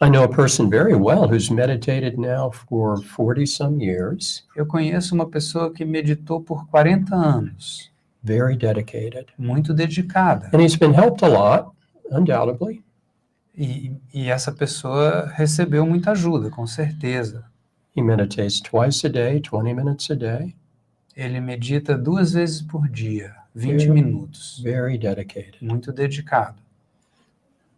I know a person very well who's meditated now for 40 some years, Eu conheço uma pessoa que meditou por 40 anos, very dedicated. muito dedicada. And he's been helped a lot, undoubtedly. E essa pessoa recebeu muita ajuda, com certeza. He meditates twice a day, 20 minutes a day, Ele medita 2 vezes por dia, 20 Yeah. minutos, very dedicated. muito dedicado.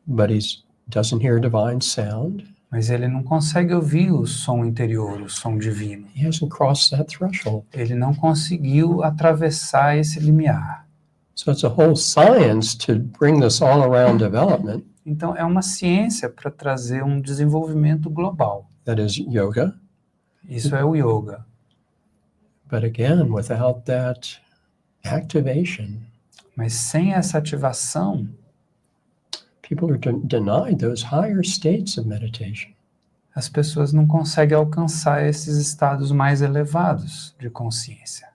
But he doesn't hear divine sound. Mas ele não consegue ouvir o som interior, o som divino. He hasn't crossed that threshold. Ele não conseguiu atravessar esse limiar. So it's a whole science to bring this all around development. Então, é uma ciência para trazer um desenvolvimento global. That is yoga. Isso é o yoga. But again, without that activation, Mas sem essa ativação, people are denied those higher states of meditation. as pessoas não conseguem alcançar esses estados mais elevados de consciência.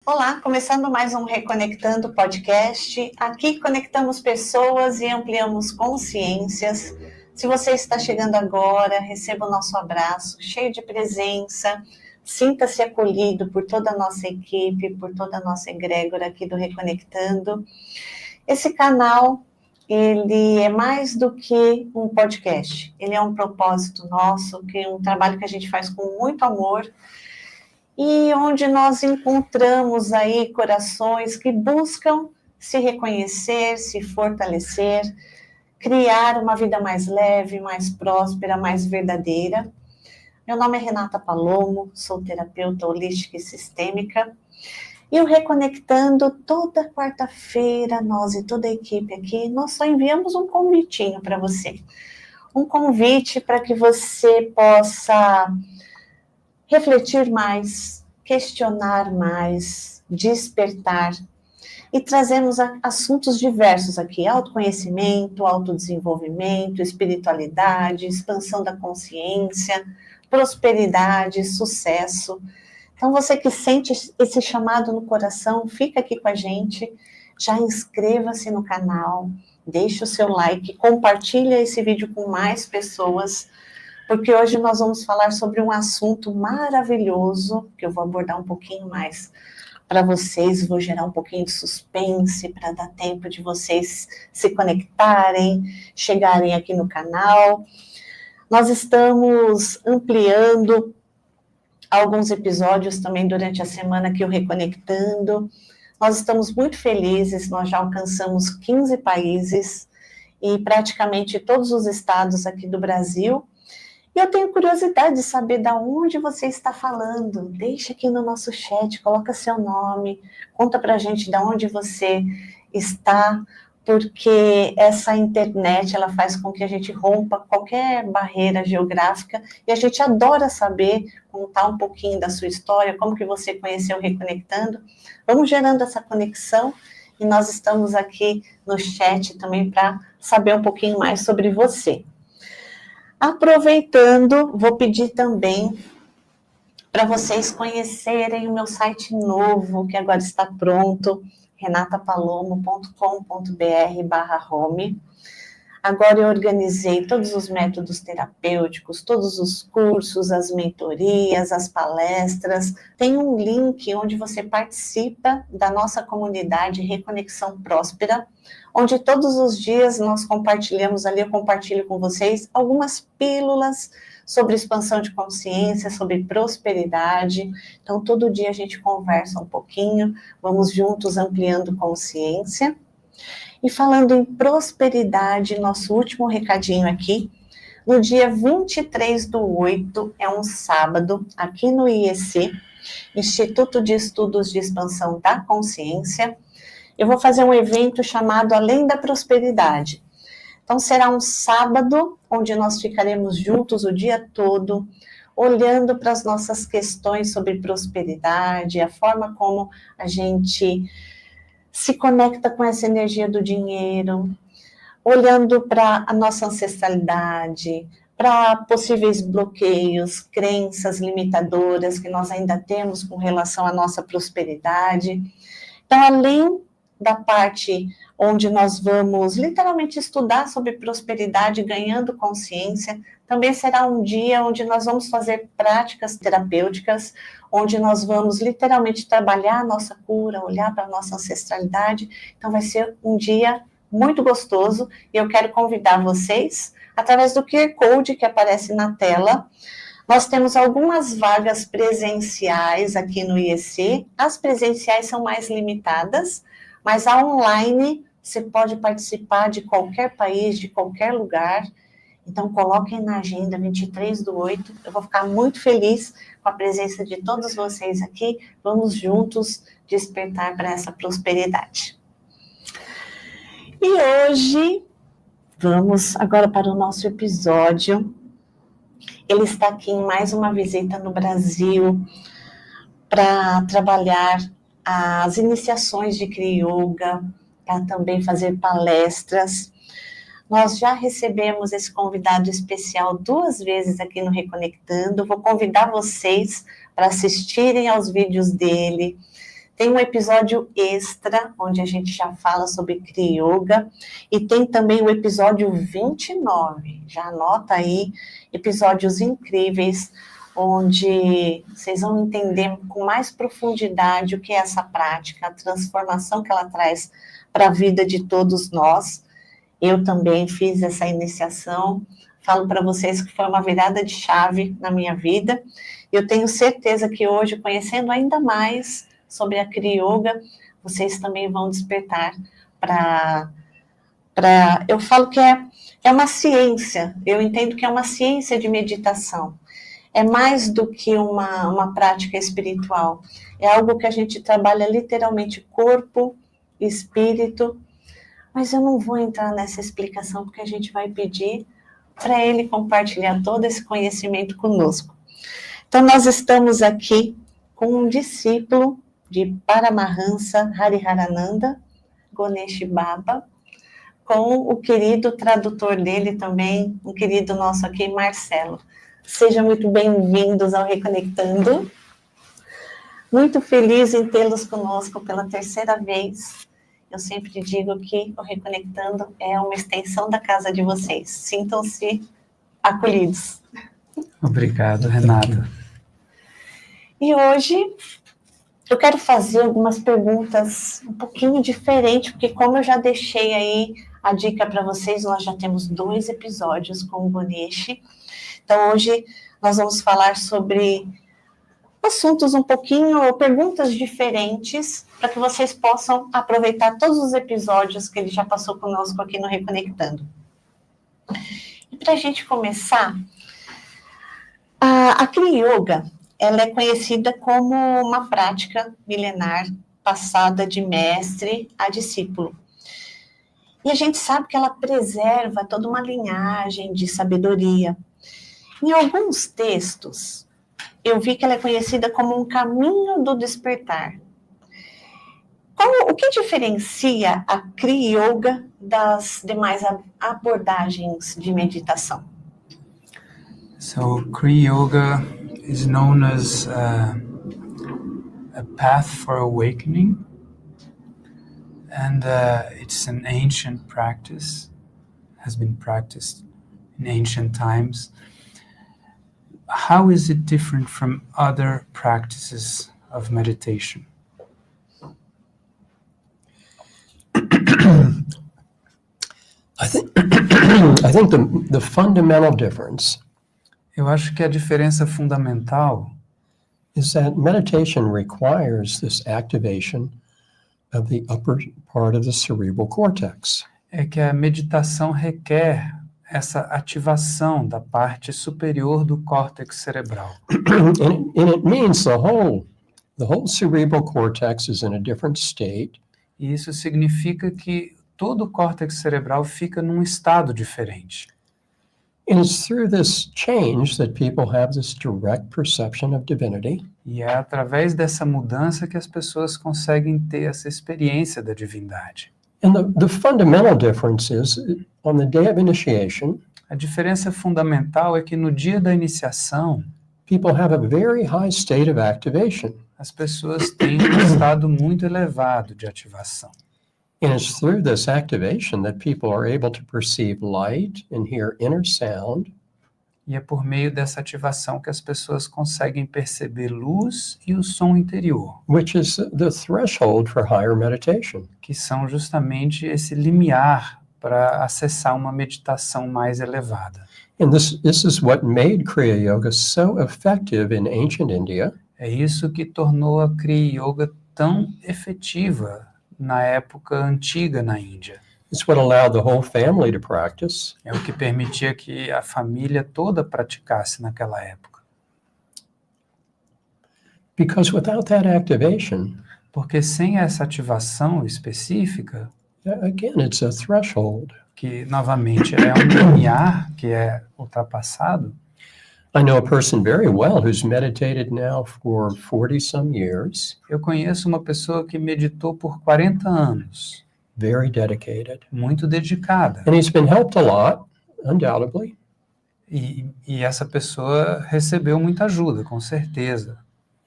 Olá, começando mais um Reconectando podcast. Aqui conectamos pessoas e ampliamos consciências. Se você está chegando agora, receba o nosso abraço cheio de presença. Sinta-se acolhido por toda a nossa equipe, por toda a nossa egrégora aqui do Reconectando. Esse canal, ele é mais do que um podcast. Ele é um propósito nosso, que é um trabalho que a gente faz com muito amor, e onde nós encontramos aí corações que buscam se reconhecer, se fortalecer, criar uma vida mais leve, mais próspera, mais verdadeira. Meu nome é Renata Palomo, sou terapeuta holística e sistêmica, e o Reconectando, toda quarta-feira, nós e toda a equipe aqui, nós só enviamos um convitinho para você. Um convite para que você possa refletir mais, questionar mais, despertar. E trazemos assuntos diversos aqui: autoconhecimento, autodesenvolvimento, espiritualidade, expansão da consciência, prosperidade, sucesso. Então, você que sente esse chamado no coração, fica aqui com a gente. já inscreva-se no canal, deixe o seu like, compartilha esse vídeo com mais pessoas, porque hoje nós vamos falar sobre um assunto maravilhoso, que eu vou abordar um pouquinho mais para vocês, vou gerar um pouquinho de suspense, para dar tempo de vocês se conectarem, chegarem aqui no canal. Nós estamos ampliando alguns episódios também durante a semana aqui o Reconectando. Nós estamos muito felizes, nós já alcançamos 15 países e praticamente todos os estados aqui do Brasil. E eu tenho curiosidade de saber de onde você está falando. Deixa aqui no nosso chat, coloca seu nome, conta pra gente de onde você está, porque essa internet, ela faz com que a gente rompa qualquer barreira geográfica, e a gente adora saber, contar um pouquinho da sua história, como que você conheceu o Reconectando. Vamos gerando essa conexão, e nós estamos aqui no chat também para saber um pouquinho mais sobre você. Aproveitando, vou pedir também para vocês conhecerem o meu site novo, que agora está pronto, renatapalomo.com.br/home. Agora eu organizei todos os métodos terapêuticos, todos os cursos, as mentorias, as palestras. Tem um link onde você participa da nossa comunidade Reconexão Próspera, onde todos os dias nós compartilhamos ali, eu compartilho com vocês algumas pílulas sobre expansão de consciência, sobre prosperidade. Então, todo dia a gente conversa um pouquinho, vamos juntos ampliando consciência. E falando em prosperidade, nosso último recadinho aqui, no dia 23/8, é um sábado, aqui no IEC, Instituto de Estudos de Expansão da Consciência, eu vou fazer um evento chamado Além da Prosperidade. Então, será um sábado, onde nós ficaremos juntos o dia todo, olhando para as nossas questões sobre prosperidade, a forma como a gente se conecta com essa energia do dinheiro, olhando para a nossa ancestralidade, para possíveis bloqueios, crenças limitadoras que nós ainda temos com relação à nossa prosperidade. Então, além da parte onde nós vamos literalmente estudar sobre prosperidade, ganhando consciência, também será um dia onde nós vamos fazer práticas terapêuticas, onde nós vamos literalmente trabalhar a nossa cura, olhar para a nossa ancestralidade. Então vai ser um dia muito gostoso, e eu quero convidar vocês, através do QR Code que aparece na tela. Nós temos algumas vagas presenciais aqui no IEC, as presenciais são mais limitadas, mas a online você pode participar de qualquer país, de qualquer lugar. Então, coloquem na agenda 23/8. Eu vou ficar muito feliz com a presença de todos vocês aqui. Vamos juntos despertar para essa prosperidade. E hoje, vamos agora para o nosso episódio. Ele está aqui em mais uma visita no Brasil para trabalhar as iniciações de Kriya Yoga, para também fazer palestras. Nós já recebemos esse convidado especial 2 vezes aqui no Reconectando. Vou convidar vocês para assistirem aos vídeos dele. Tem um episódio extra, onde a gente já fala sobre Kriya Yoga, e tem também o episódio 29. Já anota aí, episódios incríveis, onde vocês vão entender com mais profundidade o que é essa prática, a transformação que ela traz para a vida de todos nós. Eu também fiz essa iniciação, falo para vocês que foi uma virada de chave na minha vida. Eu tenho certeza que hoje, conhecendo ainda mais sobre a Kriya Yoga, vocês também vão despertar para... Eu falo que é uma ciência, eu entendo que é uma ciência de meditação. É mais do que uma prática espiritual. É algo que a gente trabalha literalmente corpo, espírito. Mas eu não vou entrar nessa explicação, porque a gente vai pedir para ele compartilhar todo esse conhecimento conosco. Então, nós estamos aqui com um discípulo de Paramahansa Hariharananda, Ganesh Baba, com o querido tradutor dele também, um querido nosso aqui, Marcelo. Sejam muito bem-vindos ao Reconectando. Muito feliz em tê-los conosco pela 3ª vez. Eu sempre digo que o Reconectando é uma extensão da casa de vocês. Sintam-se acolhidos. Obrigado, Renata. E hoje eu quero fazer algumas perguntas um pouquinho diferentes, porque como eu já deixei aí a dica para vocês, nós já temos 2 episódios com o Boneshi. Então hoje nós vamos falar sobre assuntos um pouquinho, ou perguntas diferentes, para que vocês possam aproveitar todos os episódios que ele já passou conosco aqui no Reconectando. E para a gente começar, a Kriya Yoga, ela é conhecida como uma prática milenar passada de mestre a discípulo. E a gente sabe que ela preserva toda uma linhagem de sabedoria. Em alguns textos, eu vi que ela é conhecida como um caminho do despertar. O que diferencia a Kriya Yoga das demais abordagens de meditação? So, Kriya Yoga is known as a path for awakening, and it's an ancient practice, has been practiced in ancient times. How is it different from other practices of meditation? I think the fundamental difference Eu acho que a diferença fundamental is that meditation requires this activation of the upper part of the cerebral cortex. é que a meditação requer essa ativação da parte superior do córtex cerebral. And it means the whole cerebral cortex is in a different state. E isso significa que todo o córtex cerebral fica num estado diferente. And it's through this change that people have this direct perception of divinity. E é através dessa mudança que as pessoas conseguem ter essa experiência da divindade. And the fundamental difference is on the day of initiation, A diferença fundamental é que no dia da iniciação, people have a very high state of activation. as pessoas têm um estado muito elevado de ativação. And it's through this activation that people are able to perceive light and hear inner sound. E é por meio dessa ativação que as pessoas conseguem perceber luz e o som interior, Which is the threshold for higher meditation. que são justamente esse limiar para acessar uma meditação mais elevada. And this is what made Kriya Yoga so effective in ancient India. É isso que tornou a Kriya Yoga tão efetiva na época antiga na Índia. It's what allowed the whole family to practice. É o que permitia que a família toda praticasse naquela época. Because without that activation, Porque sem essa ativação específica, again, it's a threshold. que novamente é um limiar que é ultrapassado, I know a person very well who's meditated now for 40 some years, eu conheço uma pessoa que meditou por 40 anos, very dedicated. muito dedicada. And he's been helped a lot, undoubtedly. E essa pessoa recebeu muita ajuda, com certeza.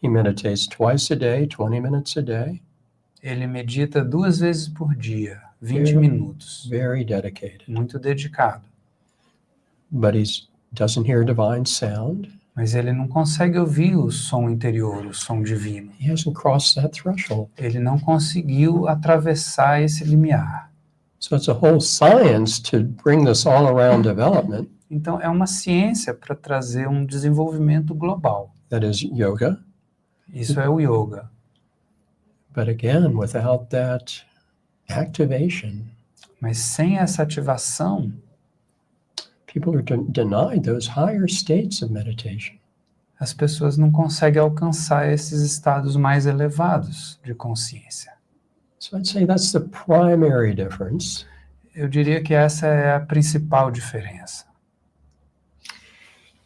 He meditates twice a day, 20 minutes a day, Ele medita 2 vezes por dia, 20 Yeah. minutos, very dedicated. muito dedicado. But he doesn't hear divine sound. Mas ele não consegue ouvir o som interior, o som divino. He hasn't crossed that threshold. Ele não conseguiu atravessar esse limiar. So it's a whole science to bring this all around development. Então, é uma ciência para trazer um desenvolvimento global. That is yoga. Isso é o yoga. But again, without that activation, Mas sem essa ativação, people are denied those higher states of meditation. as pessoas não conseguem alcançar esses estados mais elevados de consciência. So I'd say that's the primary difference. Eu diria que essa é a principal diferença.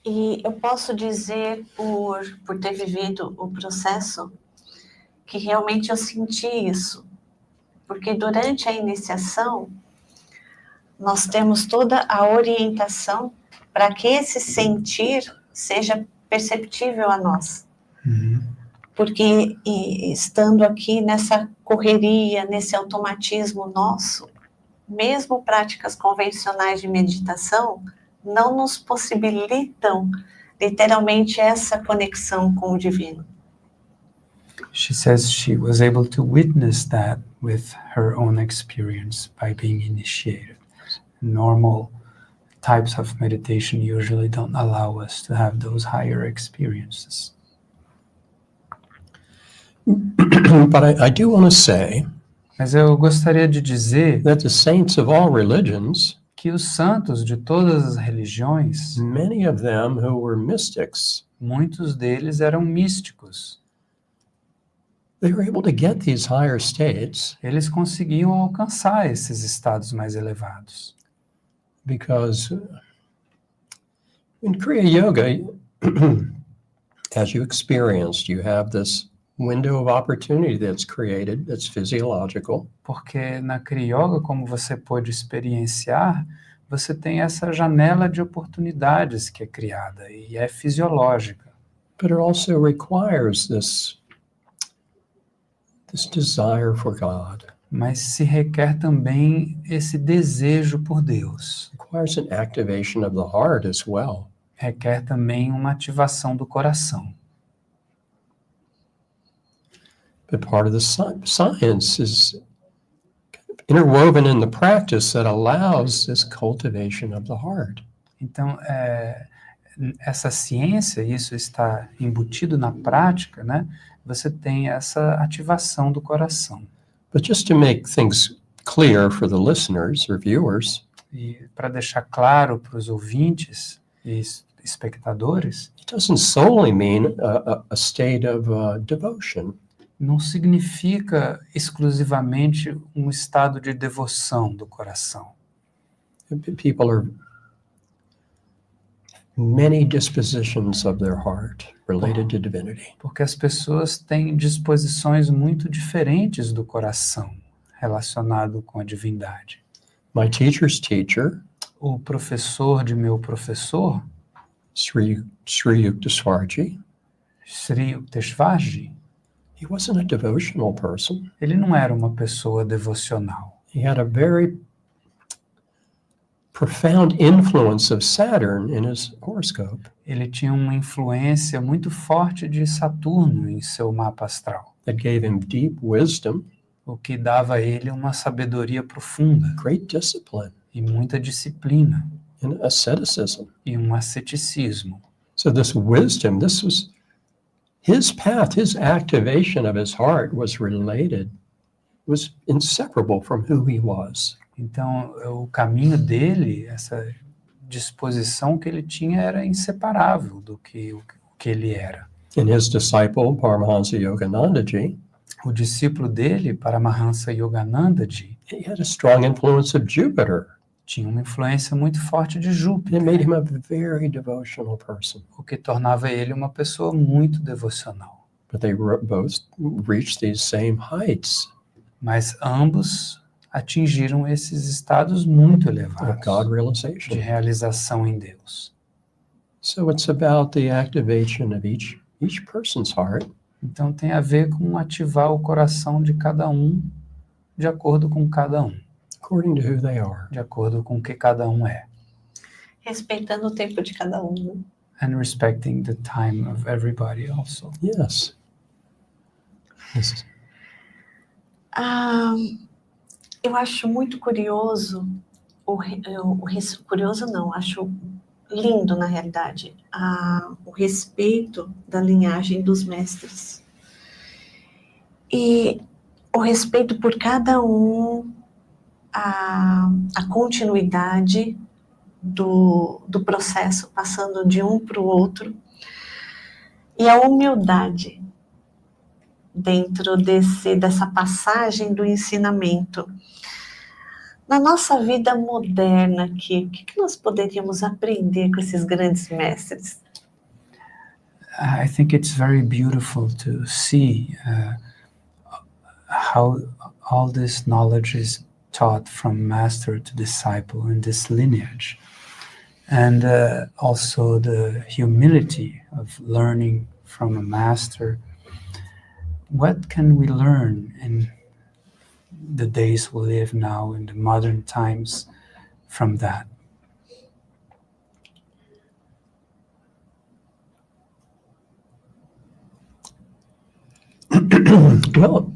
E eu posso dizer, por ter vivido o processo, que realmente eu senti isso. Porque durante a iniciação, nós temos toda a orientação para que esse sentir seja perceptível a nós. Uhum. porque estando aqui nessa correria, nesse automatismo nosso, mesmo práticas convencionais de meditação não nos possibilitam literalmente essa conexão com o divino. She says she was able to witness that with her own experience by being initiated. Normal types of meditation usually don't allow us to have those higher experiences. But I do want to say Mas eu gostaria de dizer that the saints of all religions, que os santos de todas as religiões, many of them who were mystics, muitos deles eram místicos. they were able to get these higher states Eles conseguiam alcançar esses estados mais elevados. because in Kriya Yoga, as you experienced, you have this window of opportunity that's created, that's physiological, Porque na Kriya Yoga, como você pôde experienciar, você tem essa janela de oportunidades que é criada e é fisiológica. but it also requires this desire for God. Mas se requer também esse desejo por Deus. Requires an activation of the heart as well. Requer também uma ativação do coração. But part of the science is interwoven in the practice that allows this cultivation of the heart. Então, essa ciência, isso está embutido na prática, né? Você tem essa ativação do coração. But just to make things clear for the listeners or viewers, E para deixar claro para os ouvintes e espectadores, it doesn't solely mean a state of devotion. não significa exclusivamente um estado de devoção do coração. People are many dispositions of their heart related to divinity. Porque as pessoas têm disposições muito diferentes do coração relacionado com a divindade. My teacher's teacher, O professor de meu professor, Sri Yukteswarji, Sri Yukteswarji, he wasn't a devotional person. ele não era uma pessoa devocional. He had a very profound influence of Saturn in his horoscope Ele tinha uma influência muito forte de Saturno em seu mapa astral, that gave him deep wisdom, o que dava a ele uma sabedoria profunda great discipline, e muita disciplina and asceticism. e um asceticismo. So this wisdom, this was his path, his activation of his heart was inseparable from who he was. Então, o caminho dele, essa disposição que ele tinha era inseparável do que o que ele era. And his disciple, Paramahansa Yoganandaji, O discípulo dele, Paramahansa Yoganandaji, he had a strong influence of Jupiter. tinha uma influência muito forte de It Júpiter, made him a very devotional person. o que tornava ele uma pessoa muito devocional. But they both reached these same heights Mas ambos atingiram esses estados muito of elevados God de realization. realização em Deus. So it's about the activation of each person's heart Então tem a ver com ativar o coração de cada um, de acordo com cada um, according to who they are. de acordo com o que cada um é. Respeitando o tempo de cada um, né? And respecting the time of everybody also. Yes. Yes. Eu acho muito curioso, curioso não, acho lindo na realidade, o respeito da linhagem dos mestres. E o respeito por cada um, a continuidade do processo, passando de um para o outro, e a humildade dentro dessa passagem do ensinamento. Na nossa vida moderna aqui, o que nós poderíamos aprender com esses grandes mestres? I think it's very beautiful to see how all this knowledge is taught from master to disciple in this lineage. And also the humility of learning from a master what can we learn in the days we live now, in the modern times, from that? Well,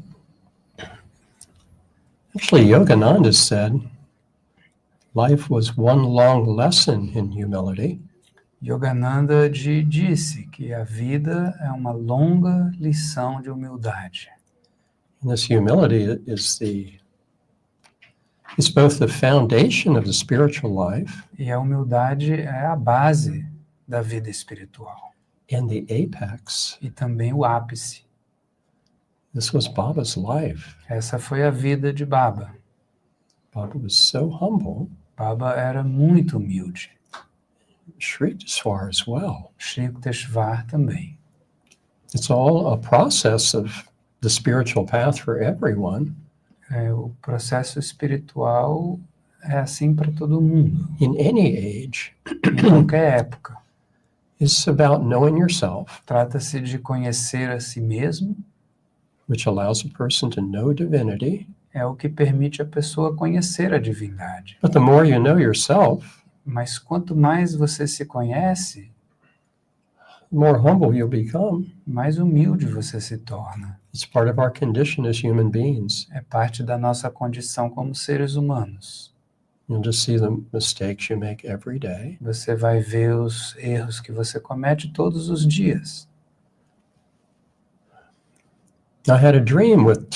actually, Yogananda said life was one long lesson in humility. Yogananda disse que a vida é uma longa lição de humildade. And this humility is both the foundation of the spiritual life E a humildade é a base da vida espiritual and the apex. e também o ápice. This was Baba's life. Essa foi a vida de Baba. Baba was so humble. Baba era muito humilde. Sri Yukteswar as well. Sri Yukteswar também. It's all a process of the spiritual path for everyone. O processo espiritual é assim para todo mundo, In any age, em qualquer época. it's about knowing yourself, Trata-se de conhecer a si mesmo, which allows a person to know divinity. é o que permite a pessoa conhecer a divindade. But the more you know yourself, Mas quanto mais você se conhece, the more humble you'll become. mais humilde você se torna. It's part of our condition as human beings. É parte da nossa condição como seres humanos. You'll just see the mistakes you make every day. Você vai ver os erros que você comete todos os dias. I had a dream with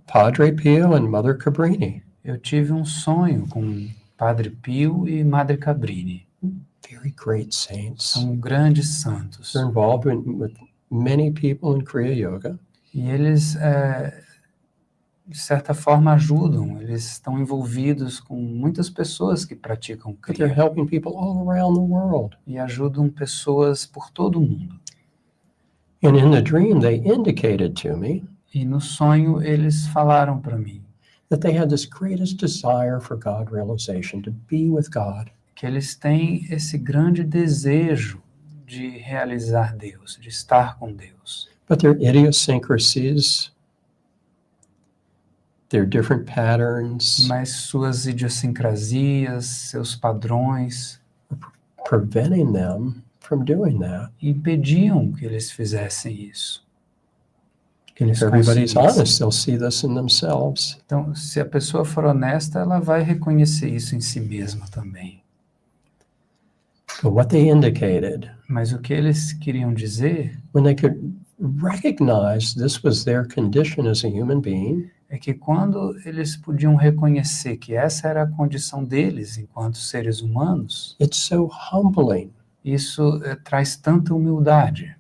Padre Pio and Mother Cabrini. Eu tive um sonho com Padre Pio e Madre Cabrini. Very great saints. São grandes santos. They're involved with many people in Kriya Yoga. E eles, de certa forma, ajudam. Eles estão envolvidos com muitas pessoas que praticam But they're Kriya. helping people all around the world. E ajudam pessoas por todo o mundo. And in the dream, they indicated to me E no sonho, eles falaram para mim that they had this greatest desire for God realization, to be with God. que eles têm esse grande desejo de realizar Deus, de estar com Deus. But their idiosyncrasies, their different patterns, Mas suas idiosincrasias, seus padrões, preventing them from doing that. impediam que eles fizessem isso. Que And eles if everybody's conseguissem. honest, they'll see this in themselves. Então, se a pessoa for honesta, ela vai reconhecer isso em si mesma também. But what they indicated, Mas o que eles queriam dizer when they could recognize this was their condition as a human being, é que quando eles podiam reconhecer que essa era a condição deles enquanto seres humanos, it's so humbling. isso traz tanta humildade.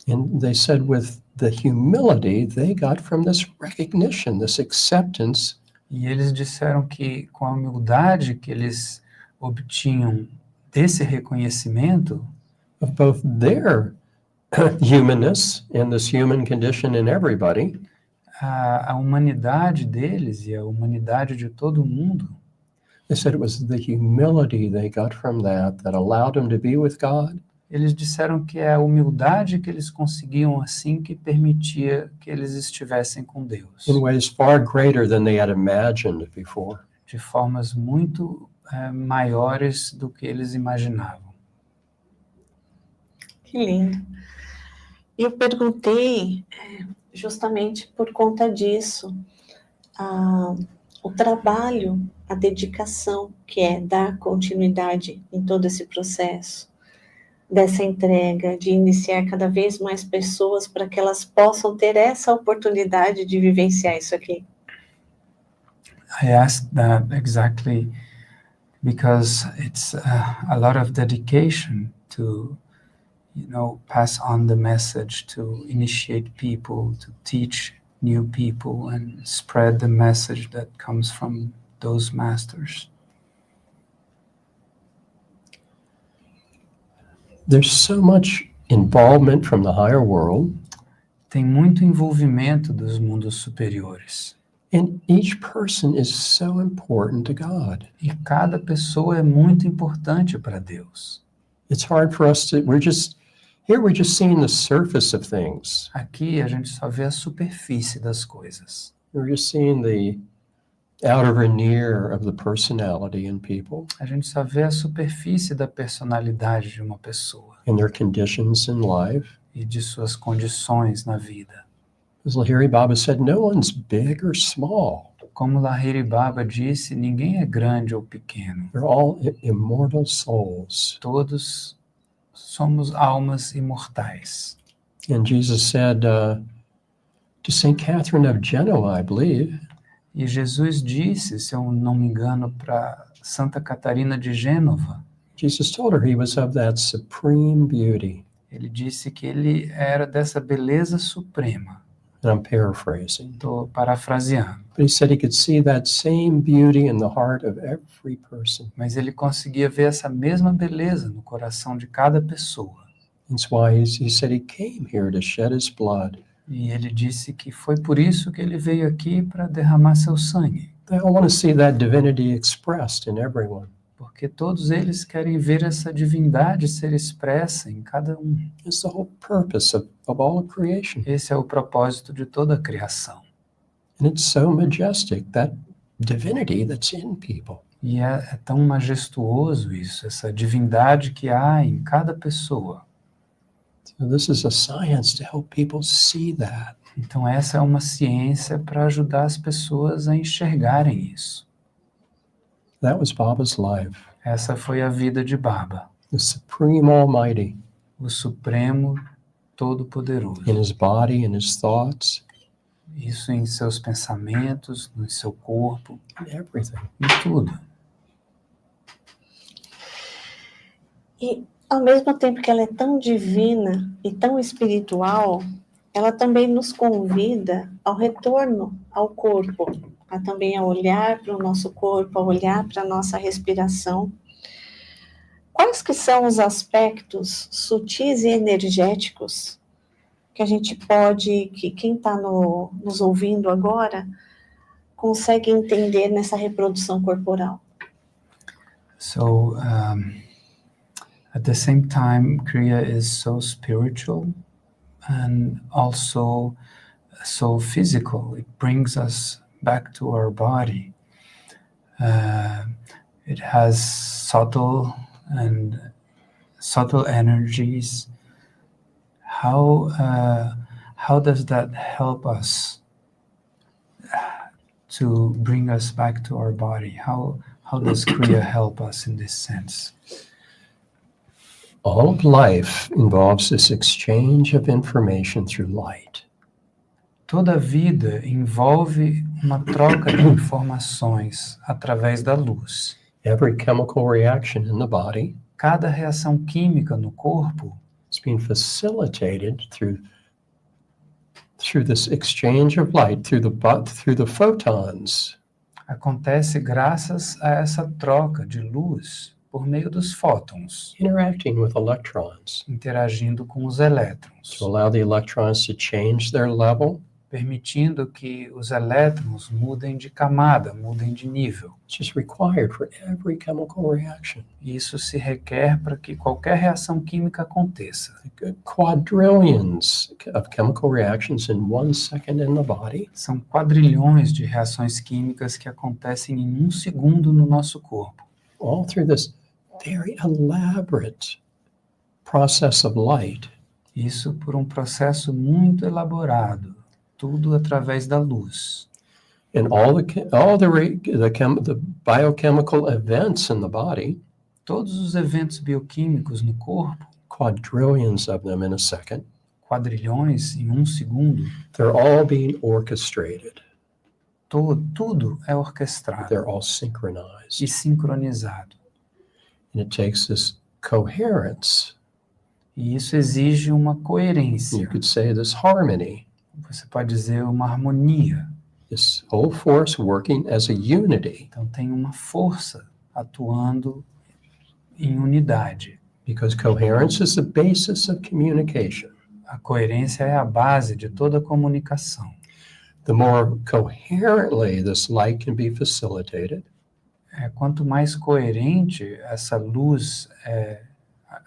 And they said with the humility they got from this recognition, this acceptance E eles disseram que com a humildade que eles obtinham desse reconhecimento, of both their humanness and this human condition in everybody, a humanidade deles e a humanidade de todo mundo, they said it was the humility they got from that allowed them to be with God. eles disseram que é a humildade que eles conseguiam assim que permitia que eles estivessem com Deus, In ways far greater than they had imagined before. de formas muito maiores do que eles imaginavam. Que lindo. Eu perguntei justamente por conta disso, o trabalho, a dedicação, que é dar continuidade em todo esse processo, dessa entrega, de iniciar cada vez mais pessoas para que elas possam ter essa oportunidade de vivenciar isso aqui. I asked that exactly because it's a lot of dedication to, pass on the message, to initiate people, to teach new people and spread the message that comes from those masters. There's so much involvement from the higher world, Tem muito envolvimento dos mundos superiores. and each person is so important to God. E cada pessoa é muito importante para Deus. It's hard for us to, we're just Here we're just seeing the surface of things. Aqui a gente só vê a superfície das coisas. We're just seeing the outer veneer of the personality in people A gente só vê a superfície da personalidade de uma pessoa and their conditions in life. e de suas condições na vida. As Lahiri Baba said, no one's big or small. Como Lahiri Baba disse, ninguém é grande ou pequeno. They're all immortal souls. Todos somos almas imortais. And Jesus said to St. Catherine of Genoa, I believe, E Jesus disse, se eu não me engano, para Santa Catarina de Gênova, Jesus told her he was of that supreme beauty. ele disse que ele era dessa beleza suprema. And I'm paraphrasing. Estou parafraseando. But he said he could see that same beauty in the heart of every person. Mas ele conseguia ver essa mesma beleza no coração de cada pessoa. That's why he said he came here to shed his blood. E ele disse que foi por isso que ele veio aqui para derramar seu sangue. They all want to see that divinity expressed in everyone. Porque todos eles querem ver essa divindade ser expressa em cada um. It's the whole purpose of all of creation. Esse é o propósito de toda a criação. And it's so majestic, that divinity that's in people. E é tão majestuoso isso, essa divindade que há em cada pessoa. So this is a science to help people see that. Então essa é uma ciência para ajudar as pessoas a enxergarem isso. That was Baba's life, Essa foi a vida de Baba, the Supreme Almighty o Supremo Todo-Poderoso. in his body, in his thoughts, Isso em seus pensamentos, no seu corpo, in everything. em tudo. E ao mesmo tempo que ela é tão divina e tão espiritual, ela também nos convida ao retorno ao corpo, a também a olhar para o nosso corpo, a olhar para a nossa respiração. Quais que são os aspectos sutis e energéticos que a gente pode, que quem está nos ouvindo agora, consegue entender nessa reprodução corporal? So, at the same time, Kriya is so spiritual and also so physical. It brings us back to our body. It has subtle energies. How does that help us to bring us back to our body? How does Kriya help us in this sense? All of life involves this exchange of information through light. Toda a vida envolve uma troca de informações através da luz. Every chemical reaction in the body Cada reação química no corpo is being facilitated through this exchange of light, through the photons. acontece graças a essa troca de luz por meio dos fótons, Interacting with electrons interagindo com os elétrons, to allow the electrons to change their level. permitindo que os elétrons mudem de camada, mudem de nível. It's just required for every chemical reaction. Isso se requer para que qualquer reação química aconteça. Quadrillions of chemical reactions in 1 second in the body. São quadrilhões de reações químicas que acontecem em 1 segundo no nosso corpo. All through this very elaborate process of light. Isso por um processo muito elaborado, tudo através da luz. And the biochemical events in the body, Todos os eventos bioquímicos no corpo, quadrillions of them in a second, quadrilhões em 1 segundo, they're all being orchestrated. tudo é orquestrado They're all synchronized. e sincronizado. And it takes this coherence, E isso exige uma you coerência. could say this harmony, Você pode dizer uma harmonia. this whole force working as a unity, Então tem uma força atuando em unidade. because coherence is the basis of communication. A coerência é a base de toda a comunicação. The more coherently this light can be facilitated, Quanto mais coerente essa luz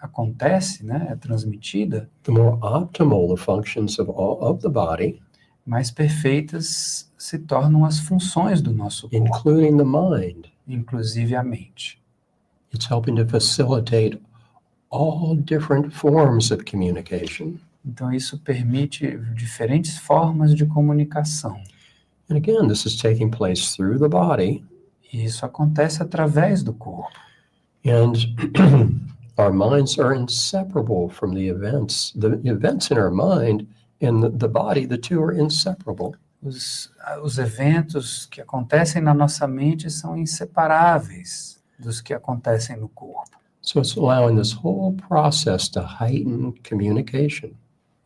acontece, né, é transmitida, the more optimal the functions of the body, mais perfeitas se tornam as funções do nosso corpo, including the mind. inclusive a mente. It's helping to facilitate all different forms of communication. Então, isso permite diferentes formas de comunicação. And again, this is taking place through the body, E isso acontece através do corpo. and our minds are inseparable from the events. The events in our mind and the body, the two are inseparable. Os eventos que acontecem na nossa mente são inseparáveis dos que acontecem no corpo. So it's allowing this whole process to heighten communication,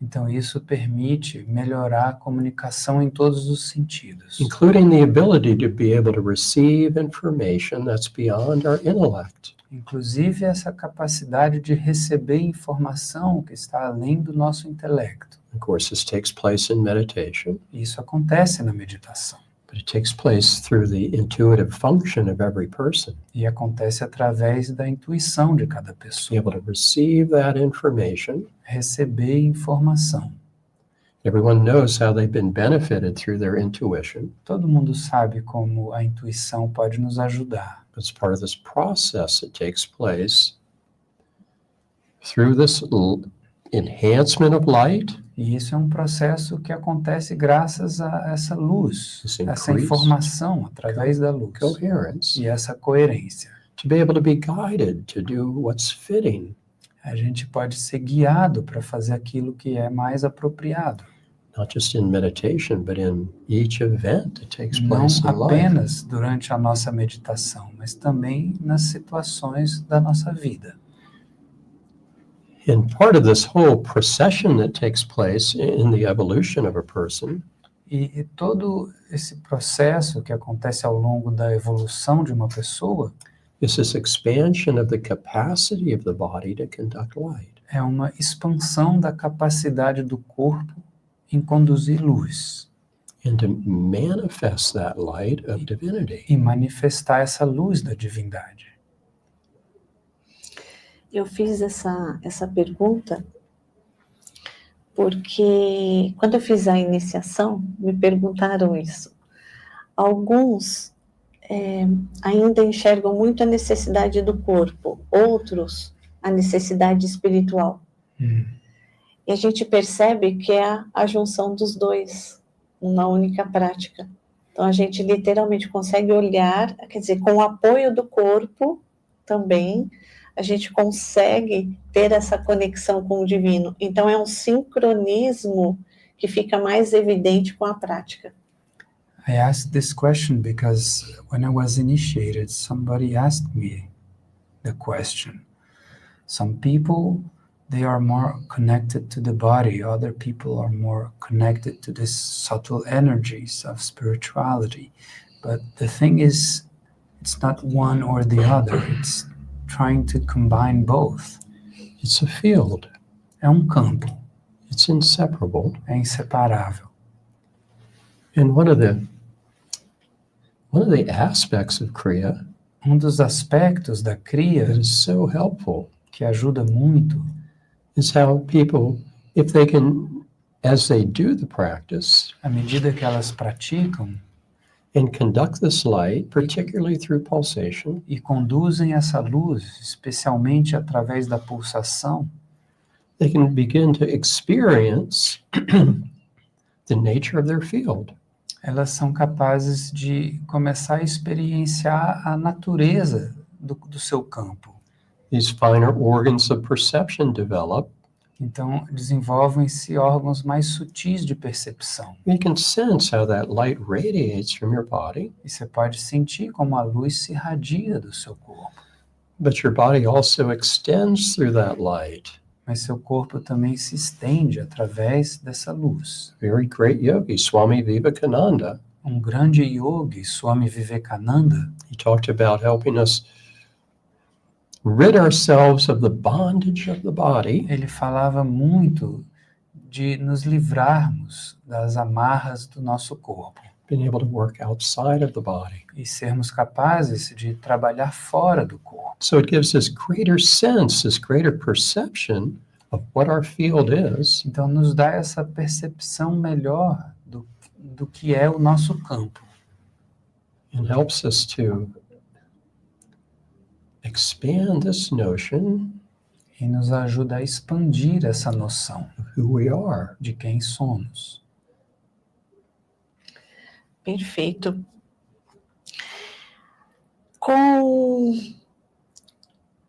Então, isso permite melhorar a comunicação em todos os sentidos, including the ability to be able to receive information that's beyond our intellect. inclusive essa capacidade de receber informação que está além do nosso intelecto. Of course, this takes place in meditation, Isso acontece na meditação. but it takes place through the intuitive function of every person, E acontece através da intuição de cada to be pessoa. able to receive that information. Receber informação. Everyone knows how they've been benefited through their intuition. Todo mundo sabe como a intuição pode nos ajudar. It's part of this process that takes place through this enhancement of light, E isso é um processo que acontece graças a essa luz, this essa increased informação através da luz. coherence, E essa coerência. to be able to be guided to do what's fitting, A gente pode ser guiado para fazer aquilo que é mais apropriado. not just in meditation, but in each event that takes Não place in life. apenas durante a nossa meditação, mas também nas situações da nossa vida. And part of this whole procession that takes place in the evolution of a person E todo esse processo que acontece ao longo da evolução de uma pessoa is this expansion of the capacity of the body to conduct light. é uma expansão da capacidade do corpo em conduzir luz And to manifest that light of divinity. e manifestar essa luz da divindade. Eu fiz essa pergunta porque quando eu fiz a iniciação, me perguntaram isso. Alguns ainda enxergam muito a necessidade do corpo, outros a necessidade espiritual. E a gente percebe que é a junção dos dois, uma única prática. Então a gente literalmente consegue olhar, quer dizer, com o apoio do corpo também, a gente consegue ter essa conexão com o divino. Então é um sincronismo que fica mais evidente com a prática. I asked this question because when I was initiated, somebody asked me the question. Some people, they are more connected to the body. Other people are more connected to these subtle energies of spirituality. But the thing is, it's not one or the other. It's trying to combine both. It's a field. É um campo, It's inseparable. é inseparável. And one of the aspects of Kriya Um dos aspectos da that cria is so helpful que ajuda muito is how people, if they can, as they do the practice à medida que elas praticam and conduct this light, particularly through pulsation, e conduzem essa luz, especialmente através da pulsação, they can begin to experience the nature of their field. elas são capazes de começar a experienciar a natureza do seu campo. These finer organs of perception develop. Então, desenvolvem-se órgãos mais sutis de percepção. You can sense how that light radiates from your body, E você pode sentir como a luz se irradia do seu corpo. but your body also extends through that light. Mas seu corpo também se estende através dessa luz. Very great yogi, Swami Vivekananda, Um grande yogi, Swami Vivekananda, he talked about helping us rid ourselves of the bondage of the body ele falava muito de nos livrarmos das amarras do nosso corpo being able to work outside of the body. e sermos capazes de trabalhar fora do corpo. So it gives us greater sense, this greater perception of what our field is, Então, nos dá essa percepção melhor do que é o nosso campo. and helps us to expand this notion E nos ajuda a expandir essa noção of who we are. de quem somos. Perfeito.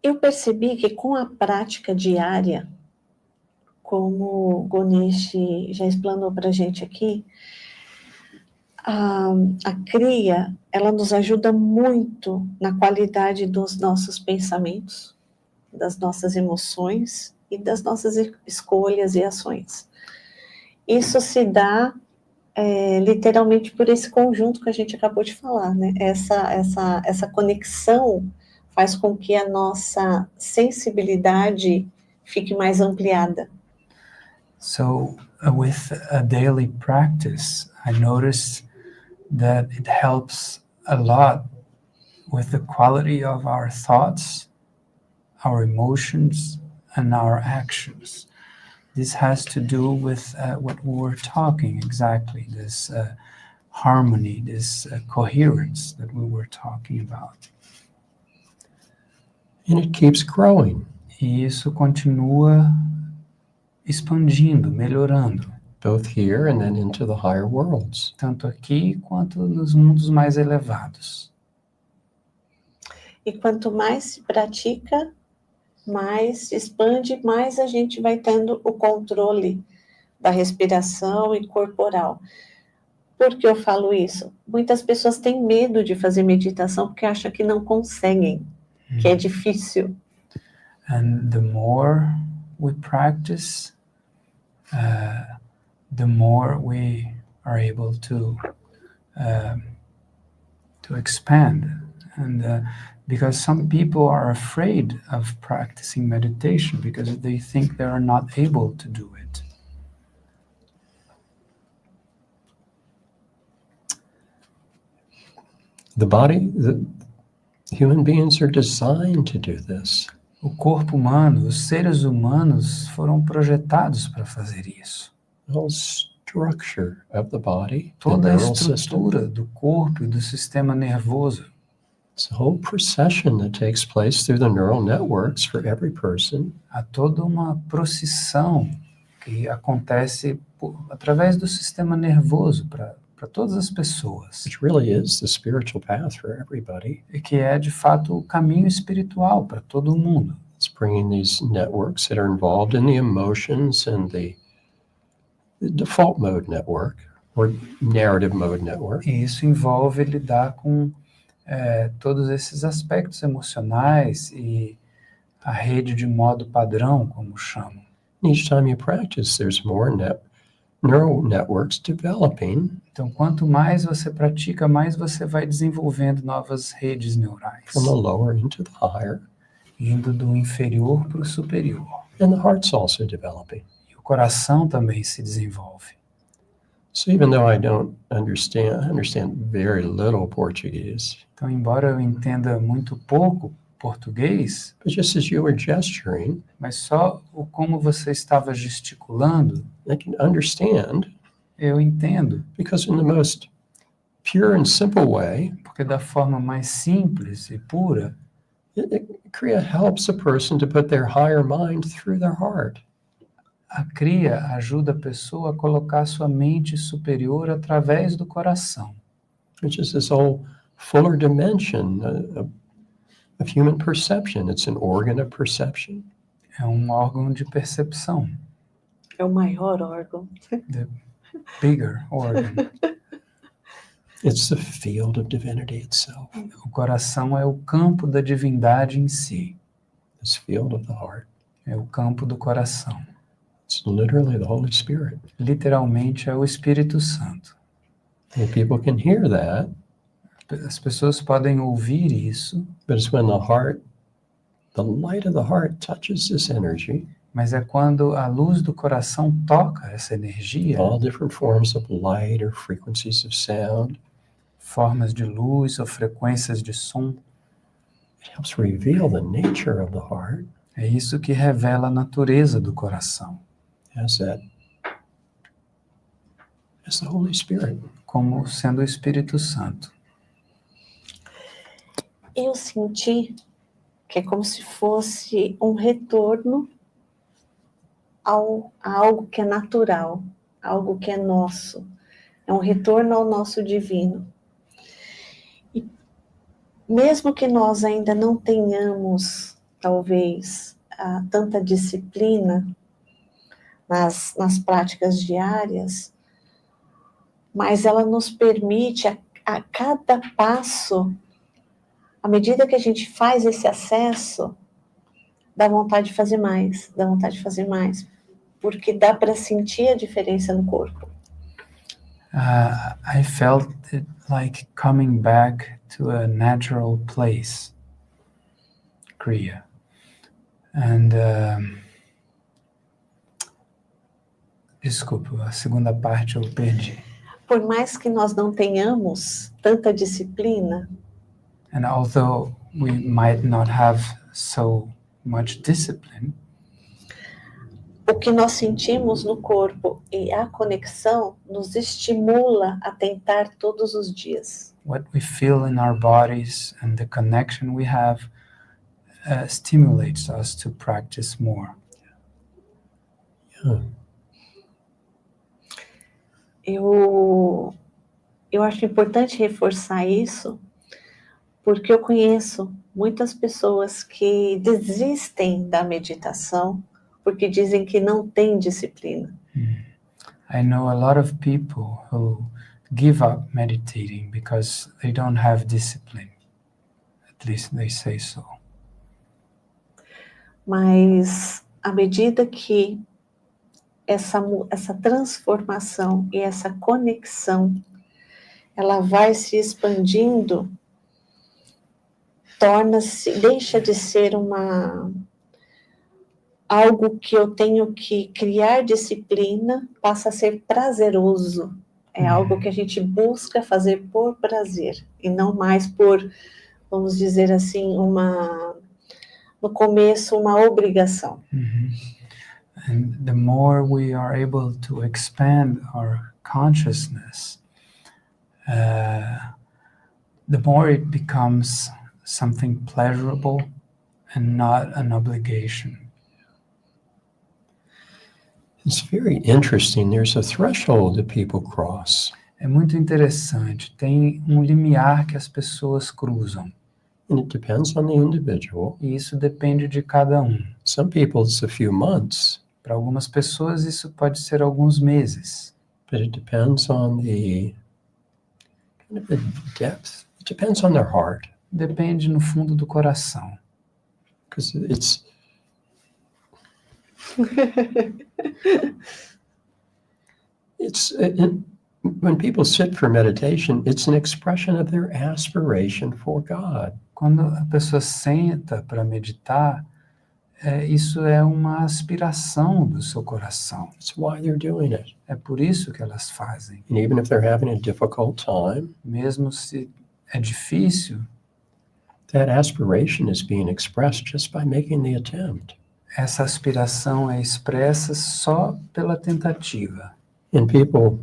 Eu percebi que com a prática diária, como o Ganesh já explanou para a gente aqui, a Kriya, ela nos ajuda muito na qualidade dos nossos pensamentos, das nossas emoções e das nossas escolhas e ações. Isso se dá literalmente por esse conjunto que a gente acabou de falar, né? Essa conexão faz com que a nossa sensibilidade fique mais ampliada. So, with a daily practice, I noticed that it helps a lot with the quality of our thoughts, our emotions, and our actions. This has to do with what we were talking exactly, this harmony, this coherence that we were talking about. And it keeps growing, E isso continua expandindo, melhorando, both here and then into the higher worlds. tanto aqui quanto nos mundos mais elevados. E quanto mais se pratica, mais se expande, mais a gente vai tendo o controle da respiração e corporal. Por que eu falo isso? Muitas pessoas têm medo de fazer meditação porque acham que não conseguem, que é difícil. And the more we practice, the more we are able to expand. And because some people are afraid of practicing meditation because they think they are not able to do it. Human beings are designed to do this. O corpo humano, os seres humanos foram projetados para fazer isso. The whole structure of the body, the Toda a neural system, estrutura do corpo e do sistema nervoso, it's a whole procession that takes place through the neural networks for every person. há toda uma procissão que acontece através do sistema nervoso para todas as pessoas, Which really is the spiritual path for everybody. e que é de fato o caminho espiritual para todo mundo. It's bringing these networks that are involved in the emotions and the default mode network or narrative mode network. E isso envolve lidar com todos esses aspectos emocionais e a rede de modo padrão, como chamam. And each time you practice, there's more neural networks developing, Então, quanto mais você pratica, mais você vai desenvolvendo novas redes neurais, from the lower into the higher, indo do inferior para o superior. and the heart's also developing. E o coração também se desenvolve. So even though I understand very little Portuguese, Então, embora eu entenda muito pouco português, but just as you were gesturing, mas só o como você estava gesticulando, I can understand, eu entendo, because in the most pure and simple way, porque da forma mais simples e pura, Kriya helps a person to put their higher mind through their heart. a Kriya ajuda a pessoa a colocar sua mente superior através do coração, Which is this whole fuller dimension of human perception. It's an organ of perception. é um órgão de percepção, É o maior órgão. bigger organ. It's the field of divinity itself, O coração é o campo da divindade em si, this field of the heart. é o campo do coração. It's literally the Holy Spirit. Literalmente é o Espírito Santo. And people can hear that, As pessoas podem ouvir isso, but it's when the light of the heart touches this energy, mas é quando a luz do coração toca essa energia, all different forms of light or frequencies of sound, formas de luz ou frequências de som, It helps reveal the nature of the heart É isso que revela a natureza do coração, as the Holy Spirit. como sendo o Espírito Santo. Eu senti que é como se fosse um retorno a algo que é natural, algo que é nosso. É um retorno ao nosso divino. E mesmo que nós ainda não tenhamos, talvez, tanta disciplina nas práticas diárias, mas ela nos permite, a cada passo, à medida que a gente faz esse acesso, dá vontade de fazer mais, dá vontade de fazer mais, porque dá para sentir a diferença no corpo. I felt it like coming back to a natural place, Kriya. And desculpa, a segunda parte eu perdi. Por mais que nós não tenhamos tanta disciplina, And although we might not have so much discipline, o que nós sentimos no corpo e a conexão nos estimula a tentar todos os dias. what we feel in our bodies and the connection we have stimulates us to practice more. Yeah. Eu acho importante reforçar isso, porque eu conheço muitas pessoas que desistem da meditação porque dizem que não tem disciplina. I know a lot of people who give up meditating because they don't have discipline. At least they say so. Mas à medida que essa transformação e essa conexão, ela vai se expandindo, deixa de ser algo que eu tenho que criar disciplina, passa a ser prazeroso. É algo que a gente busca fazer por prazer, e não mais por, vamos dizer assim, no começo, uma obrigação. And the more we are able to expand our consciousness, the more it becomes something pleasurable and not an obligation. It's very interesting. There's a threshold that people cross. É muito interessante. Tem um limiar que as pessoas cruzam. And it depends on the individual. E isso depende de cada um. Some people, it's a few months. Para algumas pessoas, isso pode ser alguns meses. But it depends on the kind of the depth. It depends on their heart. Depende no fundo do coração. Because when people sit for meditation, it's an expression of their aspiration for God. Quando a pessoa senta para meditar, isso é uma aspiração do seu coração. That's why they're doing it. É por isso que elas fazem. And even if they're having a difficult time, Mesmo se é difícil, that aspiration is being expressed just by making the attempt. essa aspiração é expressa só pela tentativa. And people,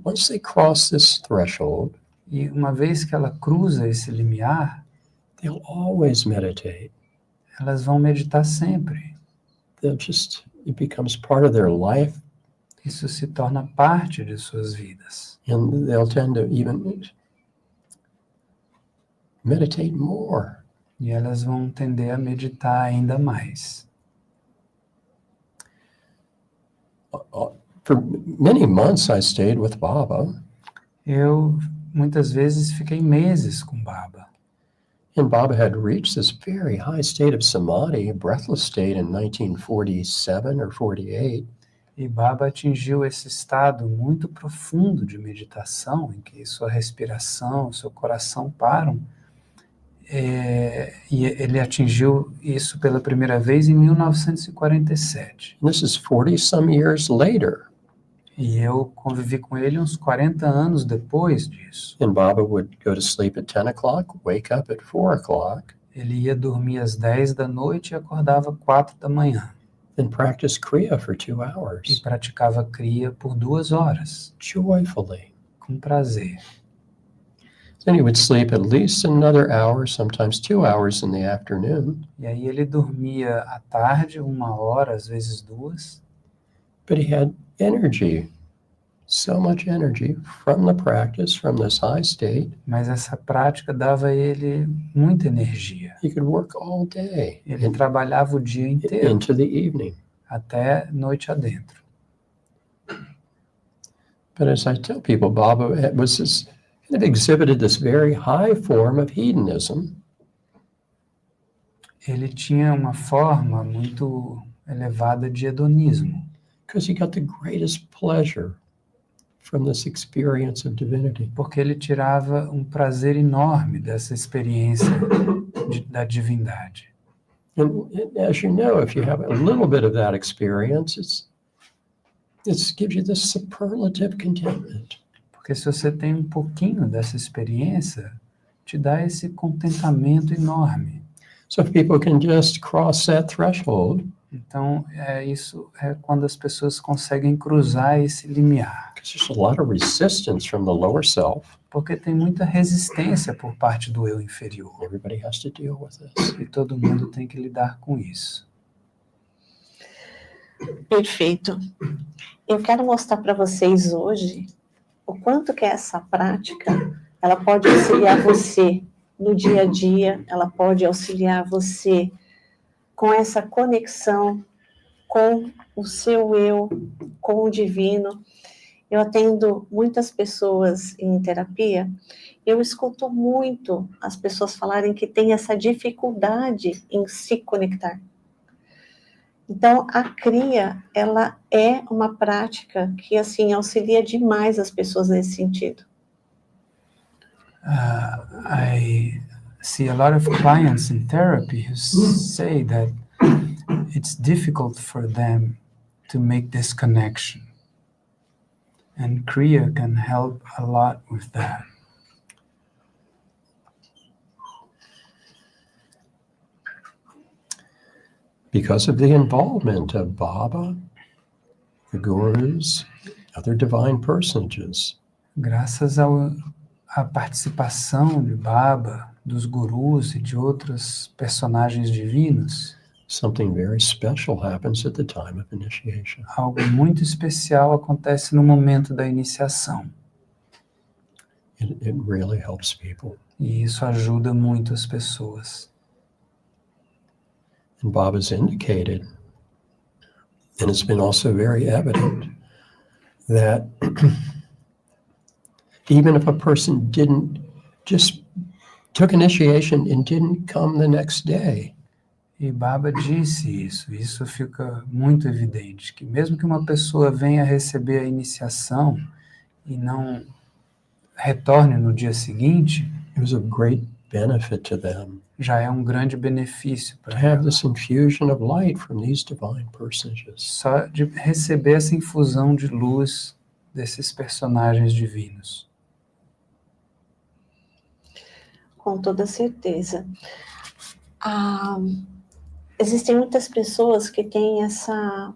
once they cross this threshold, E uma vez que ela cruza esse limiar, they'll always meditate. elas vão meditar sempre. It becomes part of their life, Isso se torna parte de suas vidas. and they'll tend to even meditate more. E elas vão tender a meditar ainda mais. For many months, I stayed with Baba, Eu, muitas vezes, fiquei meses com Baba. and Baba had reached this very high state of samadhi, a breathless state, in 1947 or 48. E Baba atingiu esse estado muito profundo de meditação, em que sua respiração, seu coração param. E ele atingiu isso pela primeira vez em 1947. And this is 40-some years later. E eu convivi com ele uns 40 anos depois disso. And Baba would go to sleep at 10 o'clock, wake up at 4 o'clock. Ele ia dormir às 10 da noite e acordava 4 da manhã. and practiced Kriya for 2 E hours praticava Kriya por 2 horas, joyfully. com prazer. Then he would sleep at least another hour, sometimes 2 hours in the afternoon. E aí ele dormia à tarde, 1 hora, às vezes 2, But he had energy, so much energy from the practice, from this high state. mas essa prática dava a ele muita energia. He could work all day Ele trabalhava o dia inteiro, into the evening. até noite adentro. But as I tell people, Baba was this, kind of exhibited this very high form of hedonism. Ele tinha uma forma muito elevada de hedonismo, Because he got the greatest pleasure from this experience of divinity. porque ele tirava um prazer enorme dessa experiência da divindade. And as you know, if you have a little bit of that experience, it gives you this superlative contentment. Porque se você tem um pouquinho dessa experiência, te dá esse contentamento enorme. So if people can just cross that threshold, Então, isso é quando as pessoas conseguem cruzar esse limiar. because there's a lot of resistance from the lower self, Porque tem muita resistência por parte do eu inferior. everybody has to deal with this. E todo mundo tem que lidar com isso. Perfeito. Eu quero mostrar para vocês hoje o quanto que essa prática, ela pode auxiliar você no dia a dia, ela pode auxiliar você com essa conexão com o seu eu, com o divino. Eu atendo muitas pessoas em terapia, eu escuto muito as pessoas falarem que tem essa dificuldade em se conectar. Então, a Kriya, ela é uma prática que, assim, auxilia demais as pessoas nesse sentido. I see a lot of clients in therapy who say that it's difficult for them to make this connection. And Kriya can help a lot with that. Because of the involvement of Baba, the gurus, other divine personages. Graças à participação de Baba, dos gurus e de outros personagens divinos, Something very special happens at the time of initiation. algo muito especial acontece no momento da iniciação. It really helps people. E isso ajuda muito as pessoas. And Baba's indicated, and it's been also very evident, that even if a person just took initiation and didn't come the next day, E Baba disse isso fica muito evidente, que mesmo que uma pessoa venha receber a iniciação e não retorne no dia seguinte, it was of great benefit to them já é um grande benefício to para have ela. this infusion of light from these divine personages. Só de receber essa infusão de luz desses personagens divinos. Com toda certeza. Existem muitas pessoas que têm essa,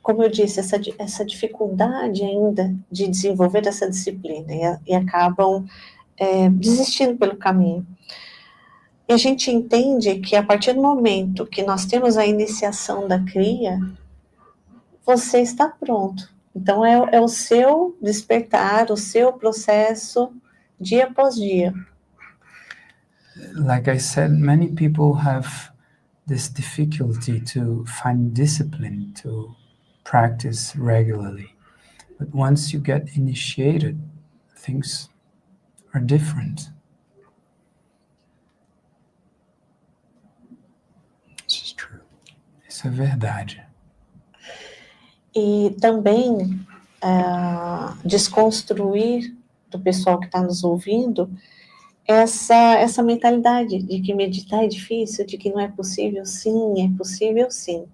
como eu disse, essa dificuldade ainda de desenvolver essa disciplina e acabam desistindo pelo caminho. E a gente entende que a partir do momento que nós temos a iniciação da Kriya, você está pronto. Então é o seu despertar, o seu processo dia após dia. Like I said, many people have this difficulty to find discipline to practice regularly. But once you get initiated, things are different. This is true. Isso é verdade. E também desconstruir do pessoal que está nos ouvindo essa mentalidade de que meditar é difícil, de que não é possível. Sim, é possível sim.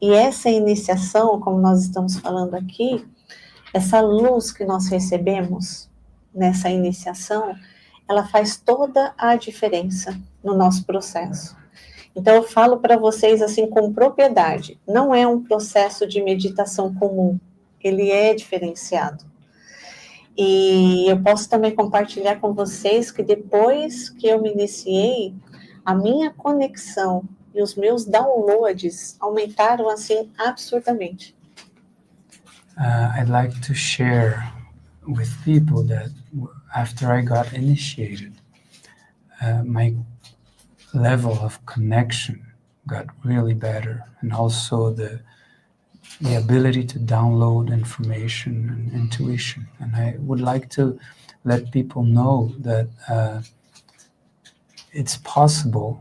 E essa iniciação, como nós estamos falando aqui, essa luz que nós recebemos nessa iniciação, ela faz toda a diferença no nosso processo. Então, eu falo para vocês assim com propriedade, não é um processo de meditação comum, ele é diferenciado. E eu posso também compartilhar com vocês que depois que eu me iniciei, a minha conexão e os meus downloads aumentaram assim absurdamente. I'd like to share with people that after I got initiated, my level of connection got really better, and also the ability to download information and intuition. And I would like to let people know that it's possible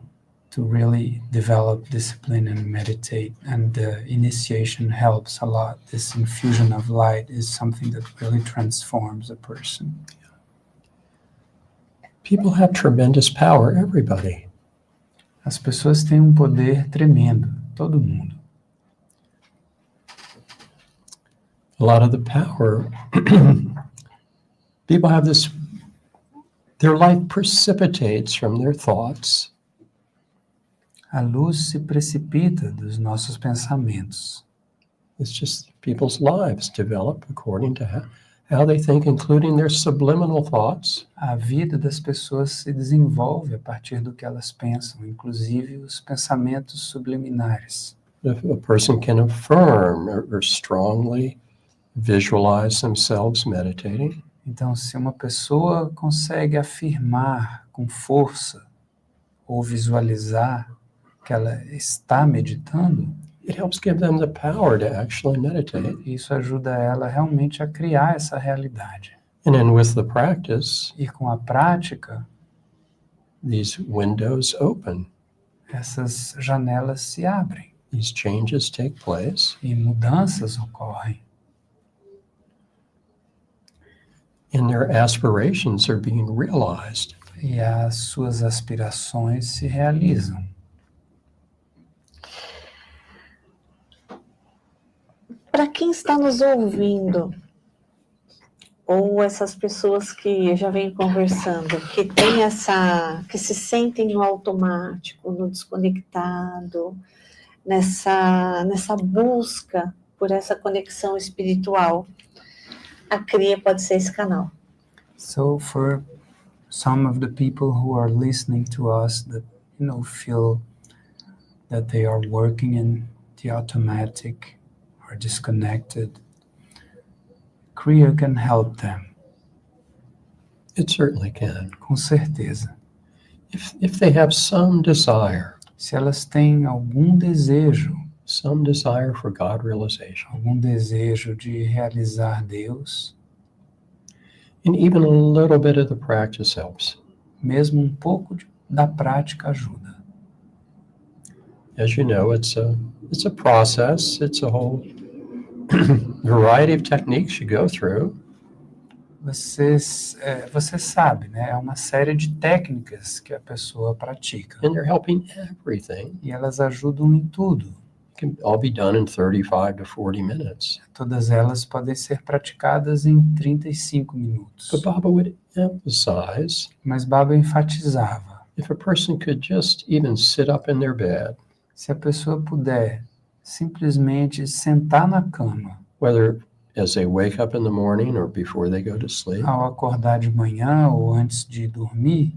to really develop discipline and meditate, and the initiation helps a lot. This infusion of light is something that really transforms a person. People have tremendous power, everybody. As pessoas têm poder tremendo, todo mundo. A lot of the power, people have this, their life precipitates from their thoughts. A luz se precipita dos nossos pensamentos. It's just people's lives develop according to how they think, including their subliminal thoughts. A vida das pessoas se desenvolve a partir do que elas pensam, inclusive os pensamentos subliminares. If a person can affirm or strongly visualize themselves meditating, Então, se uma pessoa consegue afirmar com força ou visualizar que ela está meditando, it helps give them the power to actually meditate. isso ajuda ela realmente a criar essa realidade. And then with the practice, E com a prática, these windows open, essas janelas se abrem these changes take place, e mudanças ocorrem. and their aspirations are being realized. E as suas aspirações se realizam. Para quem está nos ouvindo, ou essas pessoas que já vêm conversando, que tem que se sentem no automático, no desconectado, nessa busca por essa conexão espiritual, a CRIA pode ser esse canal. So for some of the people who are listening to us that, feel that they are working in the automatic or disconnected, Kriya can help them, It certainly can. com certeza. If they have some desire, Se elas têm algum desejo for God realization, algum desejo de realizar Deus, and even a little bit of the practice helps. mesmo pouco da prática ajuda. As you know, it's a process. It's a whole variety of techniques you go through. Você sabe, né? É uma série de técnicas que a pessoa pratica. And they're helping everything. E elas ajudam em tudo. It can all be done in 35 to 40 minutes. Todas elas podem ser praticadas em 35 minutos. But Baba would emphasize, Mas Baba enfatizava, if a person could just even sit up in their bed, se a pessoa puder simplesmente sentar na cama, whether as they wake up in the morning or before they go to sleep, ao acordar de manhã ou antes de dormir,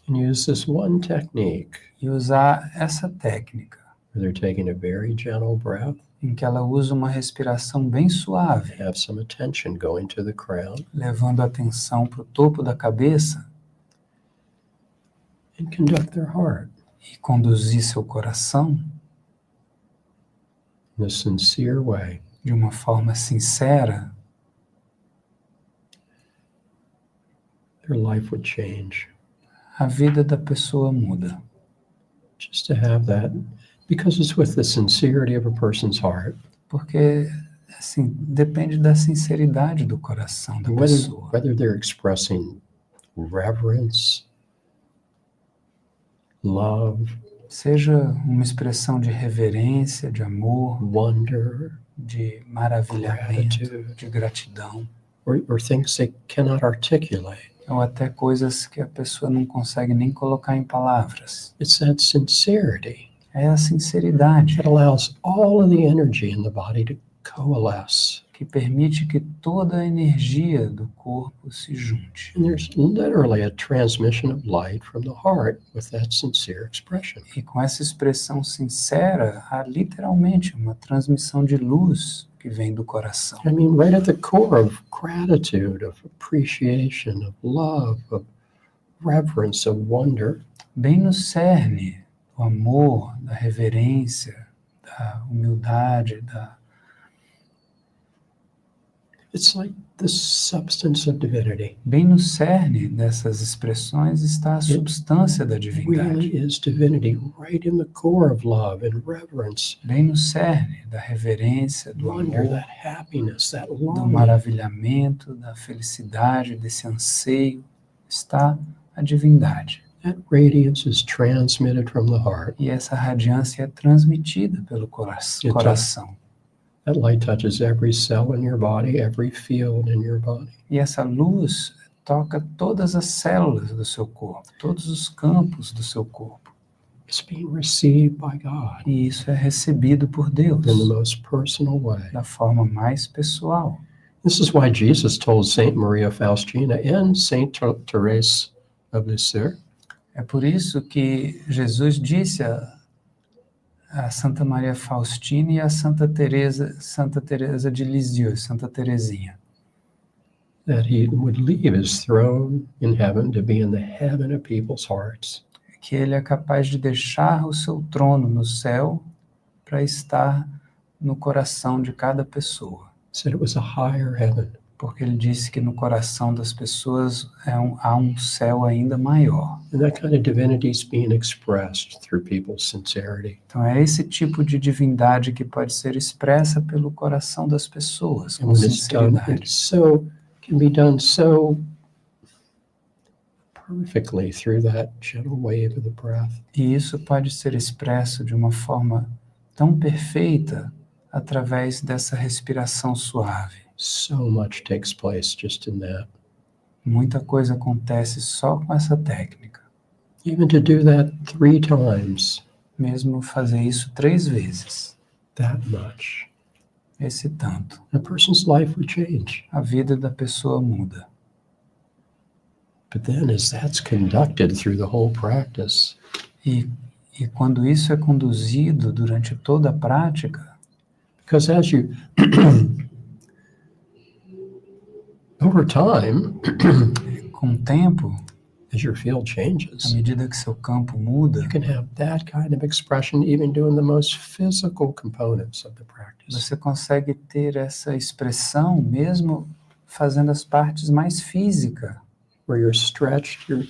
and use this one technique e usar essa técnica, where they're taking a very gentle breath, em que ela usa uma respiração bem suave, have some attention going to the crown, levando a atenção para o topo da cabeça and conduct their heart e conduzir seu coração in a sincere way. de uma forma sincera, Their life would change. a vida da pessoa muda. Just to have that, because it's with the sincerity of a person's heart. Porque, assim, depende da sinceridade do coração da pessoa. Whether they're expressing reverence, love, Seja uma expressão de reverência, de amor, wonder, de maravilhamento, gratitude, de gratidão, or things they cannot articulate. ou até coisas que a pessoa não consegue nem colocar em palavras. It's that sincerity É a sinceridade that allows all of the energy in the body to coalesce. que permite que toda a energia do corpo se junte. And there's literally a transmission of light from the heart with that sincere expression. E com essa expressão sincera, há literalmente uma transmissão de luz que vem do coração. I mean, right at the core of gratitude, of appreciation, of love, of reverence, of wonder, Bem no cerne do amor, da reverência, da humildade, it's like the substance of divinity. bem no cerne dessas expressões está a substância da divindade. Really is divinity right in the core of love and reverence, Bem no cerne da reverência, do wonder, amor, that happiness, that do longing. maravilhamento, da felicidade, desse anseio, está a divindade. That radiance is transmitted from the heart. E essa radiância é transmitida pelo Então, coração. That light touches every cell in your body, every field in your body. E essa luz toca todas as células do seu corpo, todos os campos do seu corpo. It's being received by God E isso é recebido por Deus in the most personal way. da forma mais pessoal. This is why Jesus told Saint Maria Faustina and Saint Therese of Lisieux, É por isso que Jesus disse a Santa Maria Faustina e a Santa Teresa de Lisieux, Santa Teresinha, that he would leave his throne in heaven to be in the heaven of people's hearts. que ele é capaz de deixar o seu trono no céu para estar no coração de cada pessoa. Said it was a higher heaven. Porque ele disse que no coração das pessoas há um céu ainda maior. And that kind of divinity is being expressed through people's sincerity. Então é esse tipo de divindade que pode ser expressa pelo coração das pessoas, And com when it's done, sinceridade. can be done so perfectly through that gentle wave of the breath. E isso pode ser expresso de uma forma tão perfeita através dessa respiração suave. So much takes place just in that. Muita coisa acontece só com essa técnica. Even to do that 3 times, Mesmo fazer isso 3 vezes, that much, esse tanto, a person's life would change. a vida da pessoa muda. But then as that's conducted through the whole practice, E quando isso é conduzido durante toda a prática, because as you, over time, com o tempo, as your field à changes, medida que seu campo muda, you can have that kind of expression even doing the most physical components of the practice. você consegue ter essa expressão mesmo fazendo as partes mais físicas, Where you're stretched, you're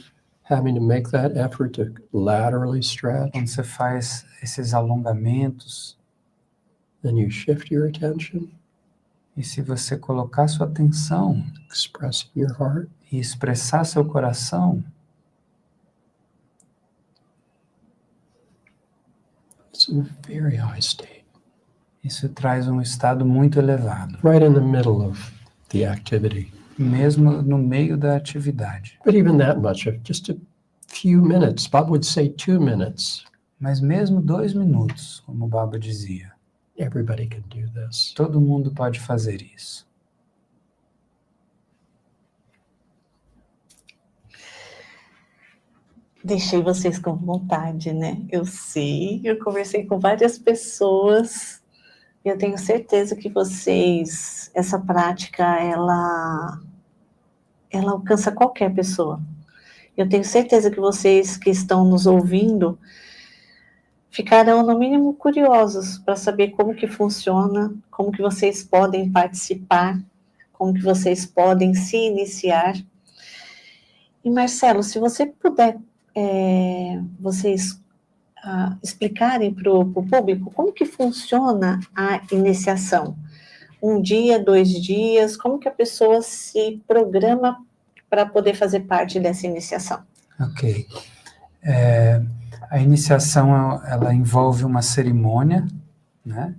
having to make that effort to laterally stretch, quando você faz esses alongamentos. then you shift your attention, E se você colocar sua atenção expressing your heart, e expressar seu coração, it's a very high state, isso traz um estado muito elevado, right in the middle of the activity. mesmo no meio da atividade. But even that much, of just a few minutes, Bob would say 2 minutes, Mas mesmo 2 minutos, como o Baba dizia, everybody can do this. todo mundo pode fazer isso. Deixei vocês com vontade, né? Eu sei, eu conversei com várias pessoas e eu tenho certeza que vocês, essa prática, ela alcança qualquer pessoa. Eu tenho certeza que vocês que estão nos ouvindo ficarão, no mínimo, curiosos para saber como que funciona, como que vocês podem participar, como que vocês podem se iniciar. E, Marcelo, se você puder, vocês explicarem para o público como que funciona a iniciação. 1 dia, 2 dias, como que a pessoa se programa para poder fazer parte dessa iniciação? Ok. A iniciação, ela envolve uma cerimônia, né,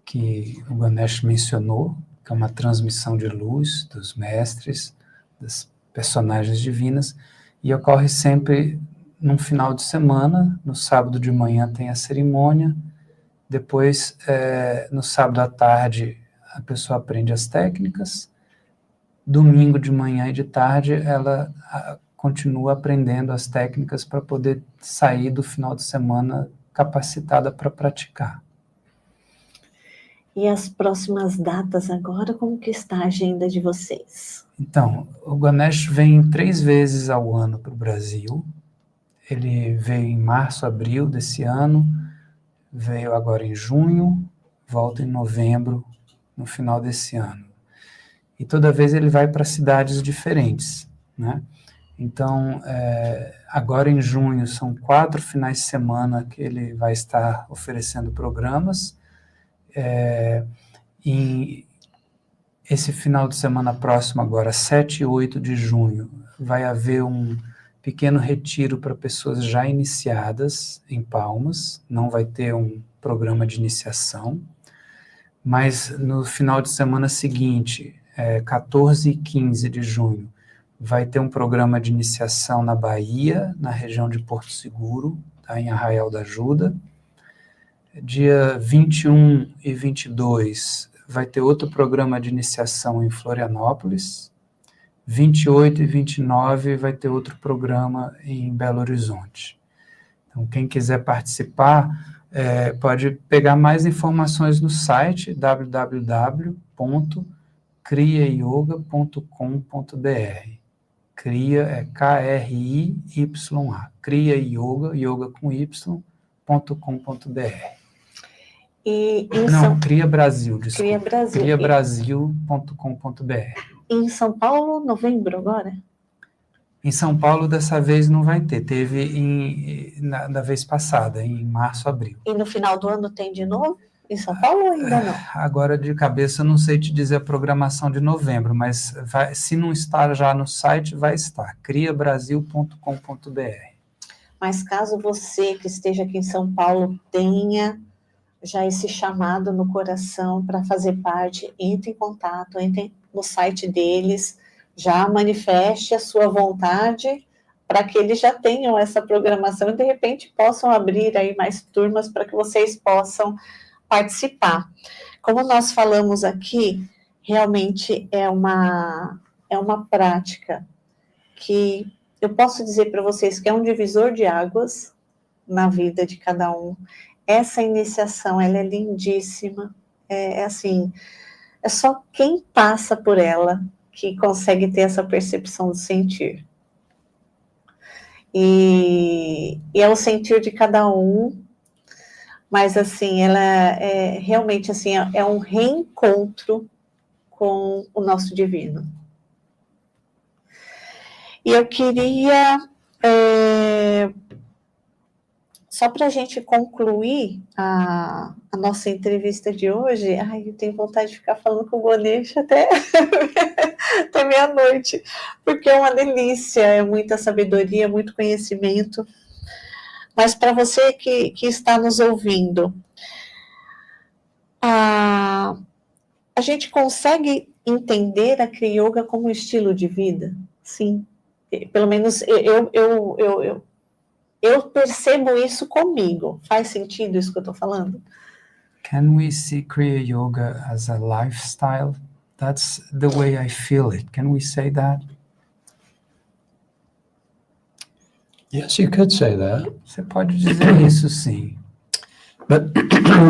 que o Ganesh mencionou, que é uma transmissão de luz dos mestres, das personagens divinas, e ocorre sempre num final de semana. No sábado de manhã tem a cerimônia, depois, no sábado à tarde, a pessoa aprende as técnicas, domingo de manhã e de tarde ela continua aprendendo as técnicas para poder sair do final de semana capacitada para praticar. E as próximas datas agora, como que está a agenda de vocês? Então, o Ganesh vem 3 vezes ao ano para o Brasil. Ele veio em março, abril desse ano, veio agora em junho, volta em novembro, no final desse ano. E toda vez ele vai para cidades diferentes, né? Então, agora em junho são 4 finais de semana que ele vai estar oferecendo programas. E esse final de semana próximo agora, 7 e 8 de junho, vai haver um pequeno retiro para pessoas já iniciadas em Palmas. Não vai ter um programa de iniciação, mas no final de semana seguinte, 14 e 15 de junho, vai ter um programa de iniciação na Bahia, na região de Porto Seguro, tá, em Arraial da Ajuda. Dia 21 e 22 vai ter outro programa de iniciação em Florianópolis. 28 e 29 vai ter outro programa em Belo Horizonte. Então, quem quiser participar, pode pegar mais informações no site www.kriyayoga.com.br. Kriya é K-R-I-Y-A. Kriya Yoga, yoga com y.com.br. Kriya Brasil, desculpa. Kriya Brasil. KriyaBrasil.com.br. Em São Paulo, novembro agora? Em São Paulo, dessa vez não vai ter. Teve na vez passada, em março, abril. E no final do ano tem de novo? Em São Paulo ou ainda não? Agora, de cabeça, eu não sei te dizer a programação de novembro, mas se não está já no site, vai estar. KriyaBrasil.com.br. Mas caso você que esteja aqui em São Paulo tenha já esse chamado no coração para fazer parte, entre em contato, entre no site deles, já manifeste a sua vontade para que eles já tenham essa programação e de repente possam abrir aí mais turmas para que vocês possam participar. Como nós falamos aqui, realmente é uma prática que eu posso dizer para vocês que é um divisor de águas na vida de cada um. Essa iniciação, ela é lindíssima, assim, é só quem passa por ela que consegue ter essa percepção de sentir. E é o sentir de cada um, mas assim, ela realmente assim, é um reencontro com o nosso divino. E eu queria, só para a gente concluir a nossa entrevista de hoje, eu tenho vontade de ficar falando com o Ganesh até meia-noite, porque é uma delícia, é muita sabedoria, muito conhecimento. Mas para você que está nos ouvindo, a gente consegue entender a Kriya Yoga como um estilo de vida? Sim, pelo menos eu percebo isso comigo. Faz sentido isso que eu estou falando? Can we see Kriya Yoga as a lifestyle? That's the way I feel it. Can we say that? Yes, you could say that. Você pode dizer isso, sim. But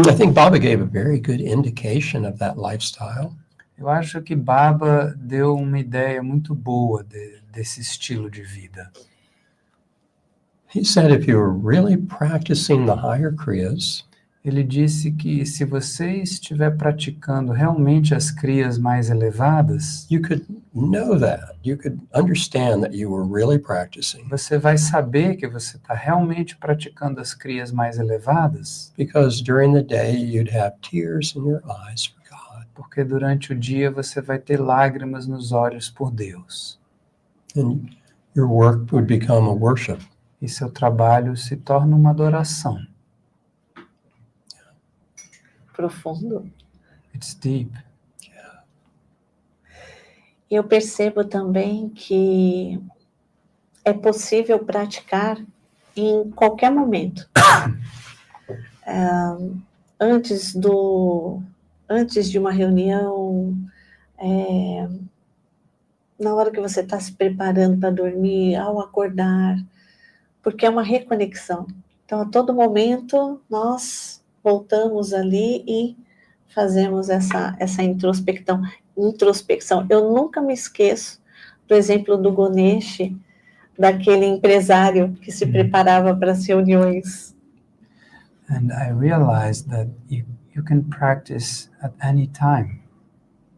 I think Baba gave a very good indication of that lifestyle. Eu acho que Baba deu uma ideia muito boa desse estilo de vida. He said if you were really practicing the higher kriyas, ele disse que se você estiver praticando realmente as kriyas mais elevadas, you could know that. You could understand that you were really practicing. Você vai saber que você está realmente praticando as kriyas mais elevadas. Because during the day you'd have tears in your eyes for God. Porque durante o dia você vai ter lágrimas nos olhos por Deus. And your work would become a worship. E seu trabalho se torna uma adoração. Profundo. It's deep. Yeah. Eu percebo também que é possível praticar em qualquer momento. Antes de uma reunião, na hora que você está se preparando para dormir, ao acordar, porque é uma reconexão. Então, a todo momento, nós voltamos ali e fazemos essa introspecção. Eu nunca me esqueço do exemplo do Ganesh, daquele empresário que se preparava para as reuniões. And I realized that you can practice at any time,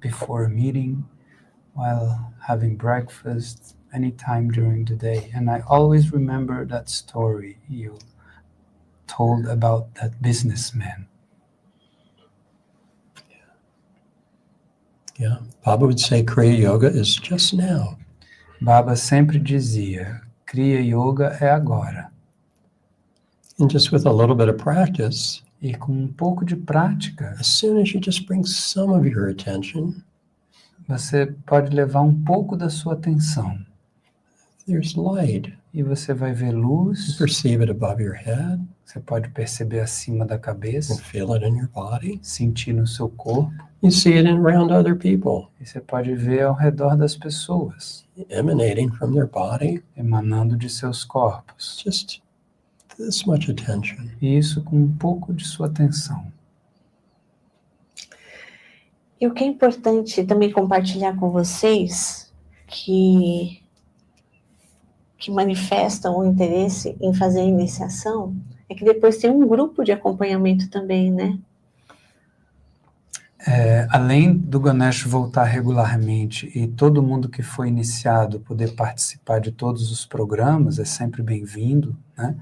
before a meeting, while having breakfast, anytime during the day. And I always remember that story you told about that businessman. Yeah. Baba would say Kriya Yoga is just now. Baba sempre dizia, Kriya Yoga é agora. And just with a little bit of practice, E com um pouco de prática, as soon as you just bring some of your attention, você pode levar um pouco da sua atenção. there's light. E você vai ver luz, Perceive it above your head você pode perceber acima da and cabeça, feel it in your body. sentir no seu corpo, You see it around other people, e você pode ver ao redor das pessoas, emanating from their body. emanando de seus corpos. Just this much attention. E isso com um pouco de sua atenção. E o que é importante também compartilhar com vocês, que manifestam o interesse em fazer a iniciação, é que depois tem um grupo de acompanhamento também, né? Além do Ganesh voltar regularmente e todo mundo que foi iniciado poder participar de todos os programas, é sempre bem-vindo, né?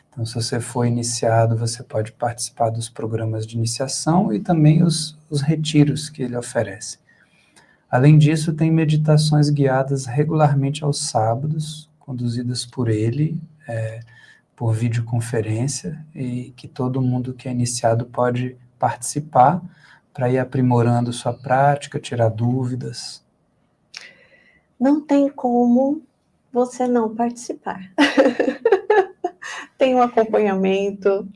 Então, se você foi iniciado, você pode participar dos programas de iniciação e também os retiros que ele oferece. Além disso, tem meditações guiadas regularmente aos sábados, conduzidas por ele, por videoconferência, e que todo mundo que é iniciado pode participar para ir aprimorando sua prática, tirar dúvidas. Não tem como você não participar. Tem um acompanhamento,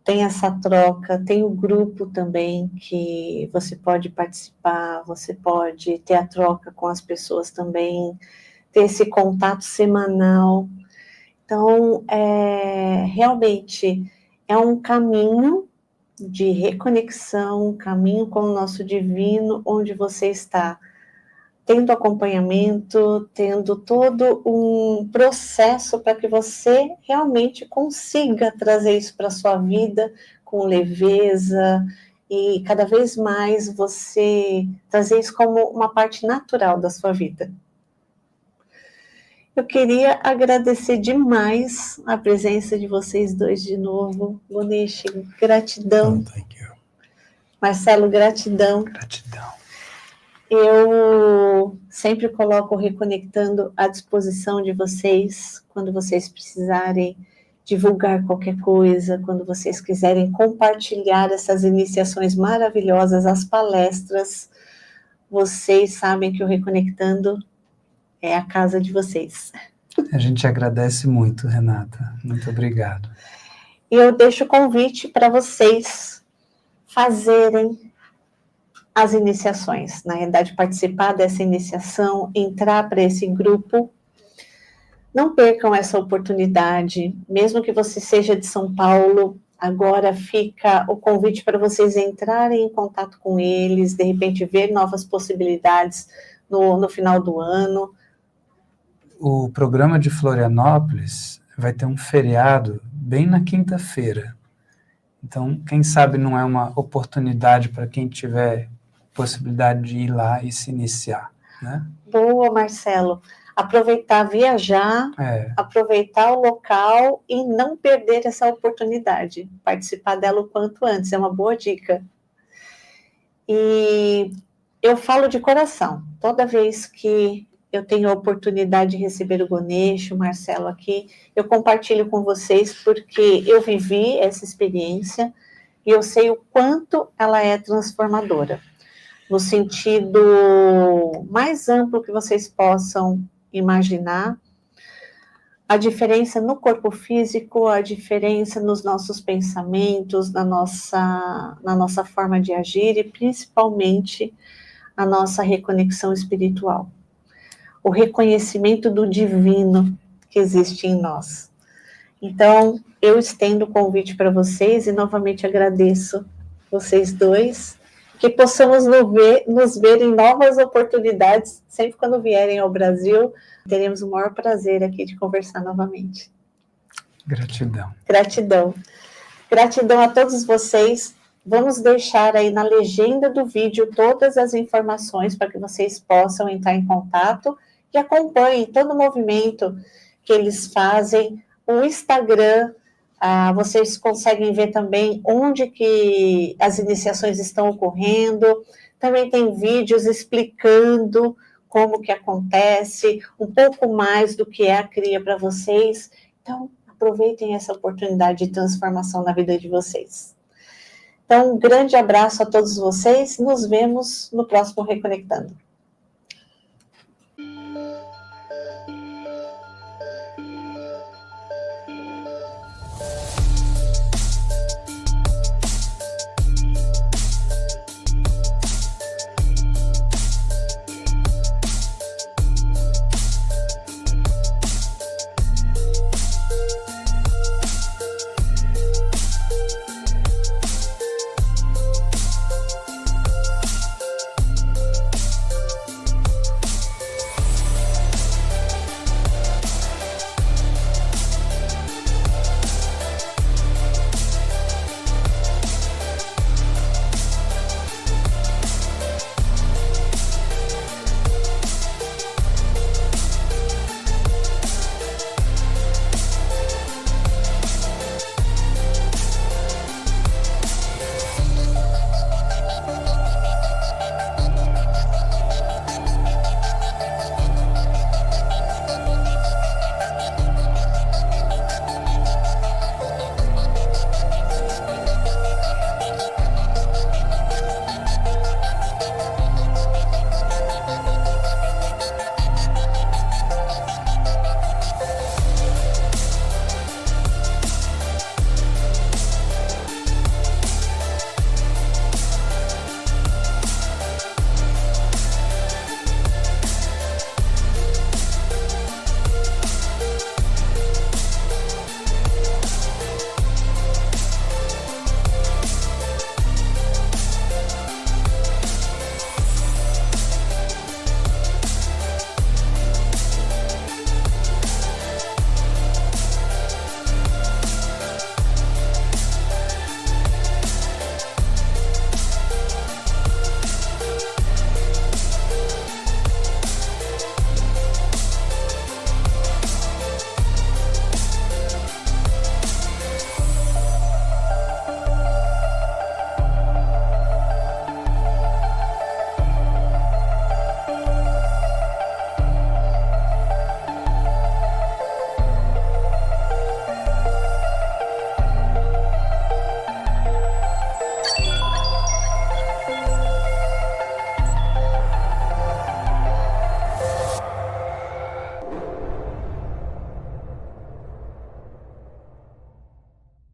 tem essa troca, tem o grupo também que você pode participar, você pode ter a troca com as pessoas também, ter esse contato semanal. Então, realmente é um caminho de reconexão, um caminho com o nosso divino, onde você está tendo acompanhamento, tendo todo um processo para que você realmente consiga trazer isso para a sua vida com leveza e cada vez mais você trazer isso como uma parte natural da sua vida. Eu queria agradecer demais a presença de vocês dois de novo. Ganesh, gratidão. Oh, thank you. Marcelo, gratidão. Gratidão. Eu sempre coloco o Reconectando à disposição de vocês, quando vocês precisarem divulgar qualquer coisa, quando vocês quiserem compartilhar essas iniciações maravilhosas, as palestras, vocês sabem que o Reconectando é a casa de vocês. A gente agradece muito, Renata. Muito obrigado. E eu deixo o convite para vocês fazerem as iniciações, na realidade, participar dessa iniciação, entrar para esse grupo. Não percam essa oportunidade, mesmo que você seja de São Paulo, agora fica o convite para vocês entrarem em contato com eles, de repente ver novas possibilidades no final do ano. O programa de Florianópolis vai ter um feriado bem na quinta-feira. Então, quem sabe não é uma oportunidade para quem tiver possibilidade de ir lá e se iniciar, né? Boa, Marcelo. Aproveitar, viajar, aproveitar o local e não perder essa oportunidade. Participar dela o quanto antes, é uma boa dica. E eu falo de coração, toda vez que eu tenho a oportunidade de receber o Ganesh, o Marcelo aqui, eu compartilho com vocês porque eu vivi essa experiência e eu sei o quanto ela é transformadora. no sentido mais amplo que vocês possam imaginar. A diferença no corpo físico, a diferença nos nossos pensamentos, na nossa forma de agir e principalmente a nossa reconexão espiritual. O reconhecimento do divino que existe em nós. Então, eu estendo o convite para vocês e novamente agradeço vocês dois, que possamos nos ver em novas oportunidades, sempre quando vierem ao Brasil, teremos o maior prazer aqui de conversar novamente. Gratidão. Gratidão. Gratidão a todos vocês. Vamos deixar aí na legenda do vídeo todas as informações para que vocês possam entrar em contato e acompanhem todo o movimento que eles fazem. O Instagram, vocês conseguem ver também onde que as iniciações estão ocorrendo. Também tem vídeos explicando como que acontece, um pouco mais do que é a cria para vocês. Então, aproveitem essa oportunidade de transformação na vida de vocês. Então, um grande abraço a todos vocês. Nos vemos no próximo Reconectando.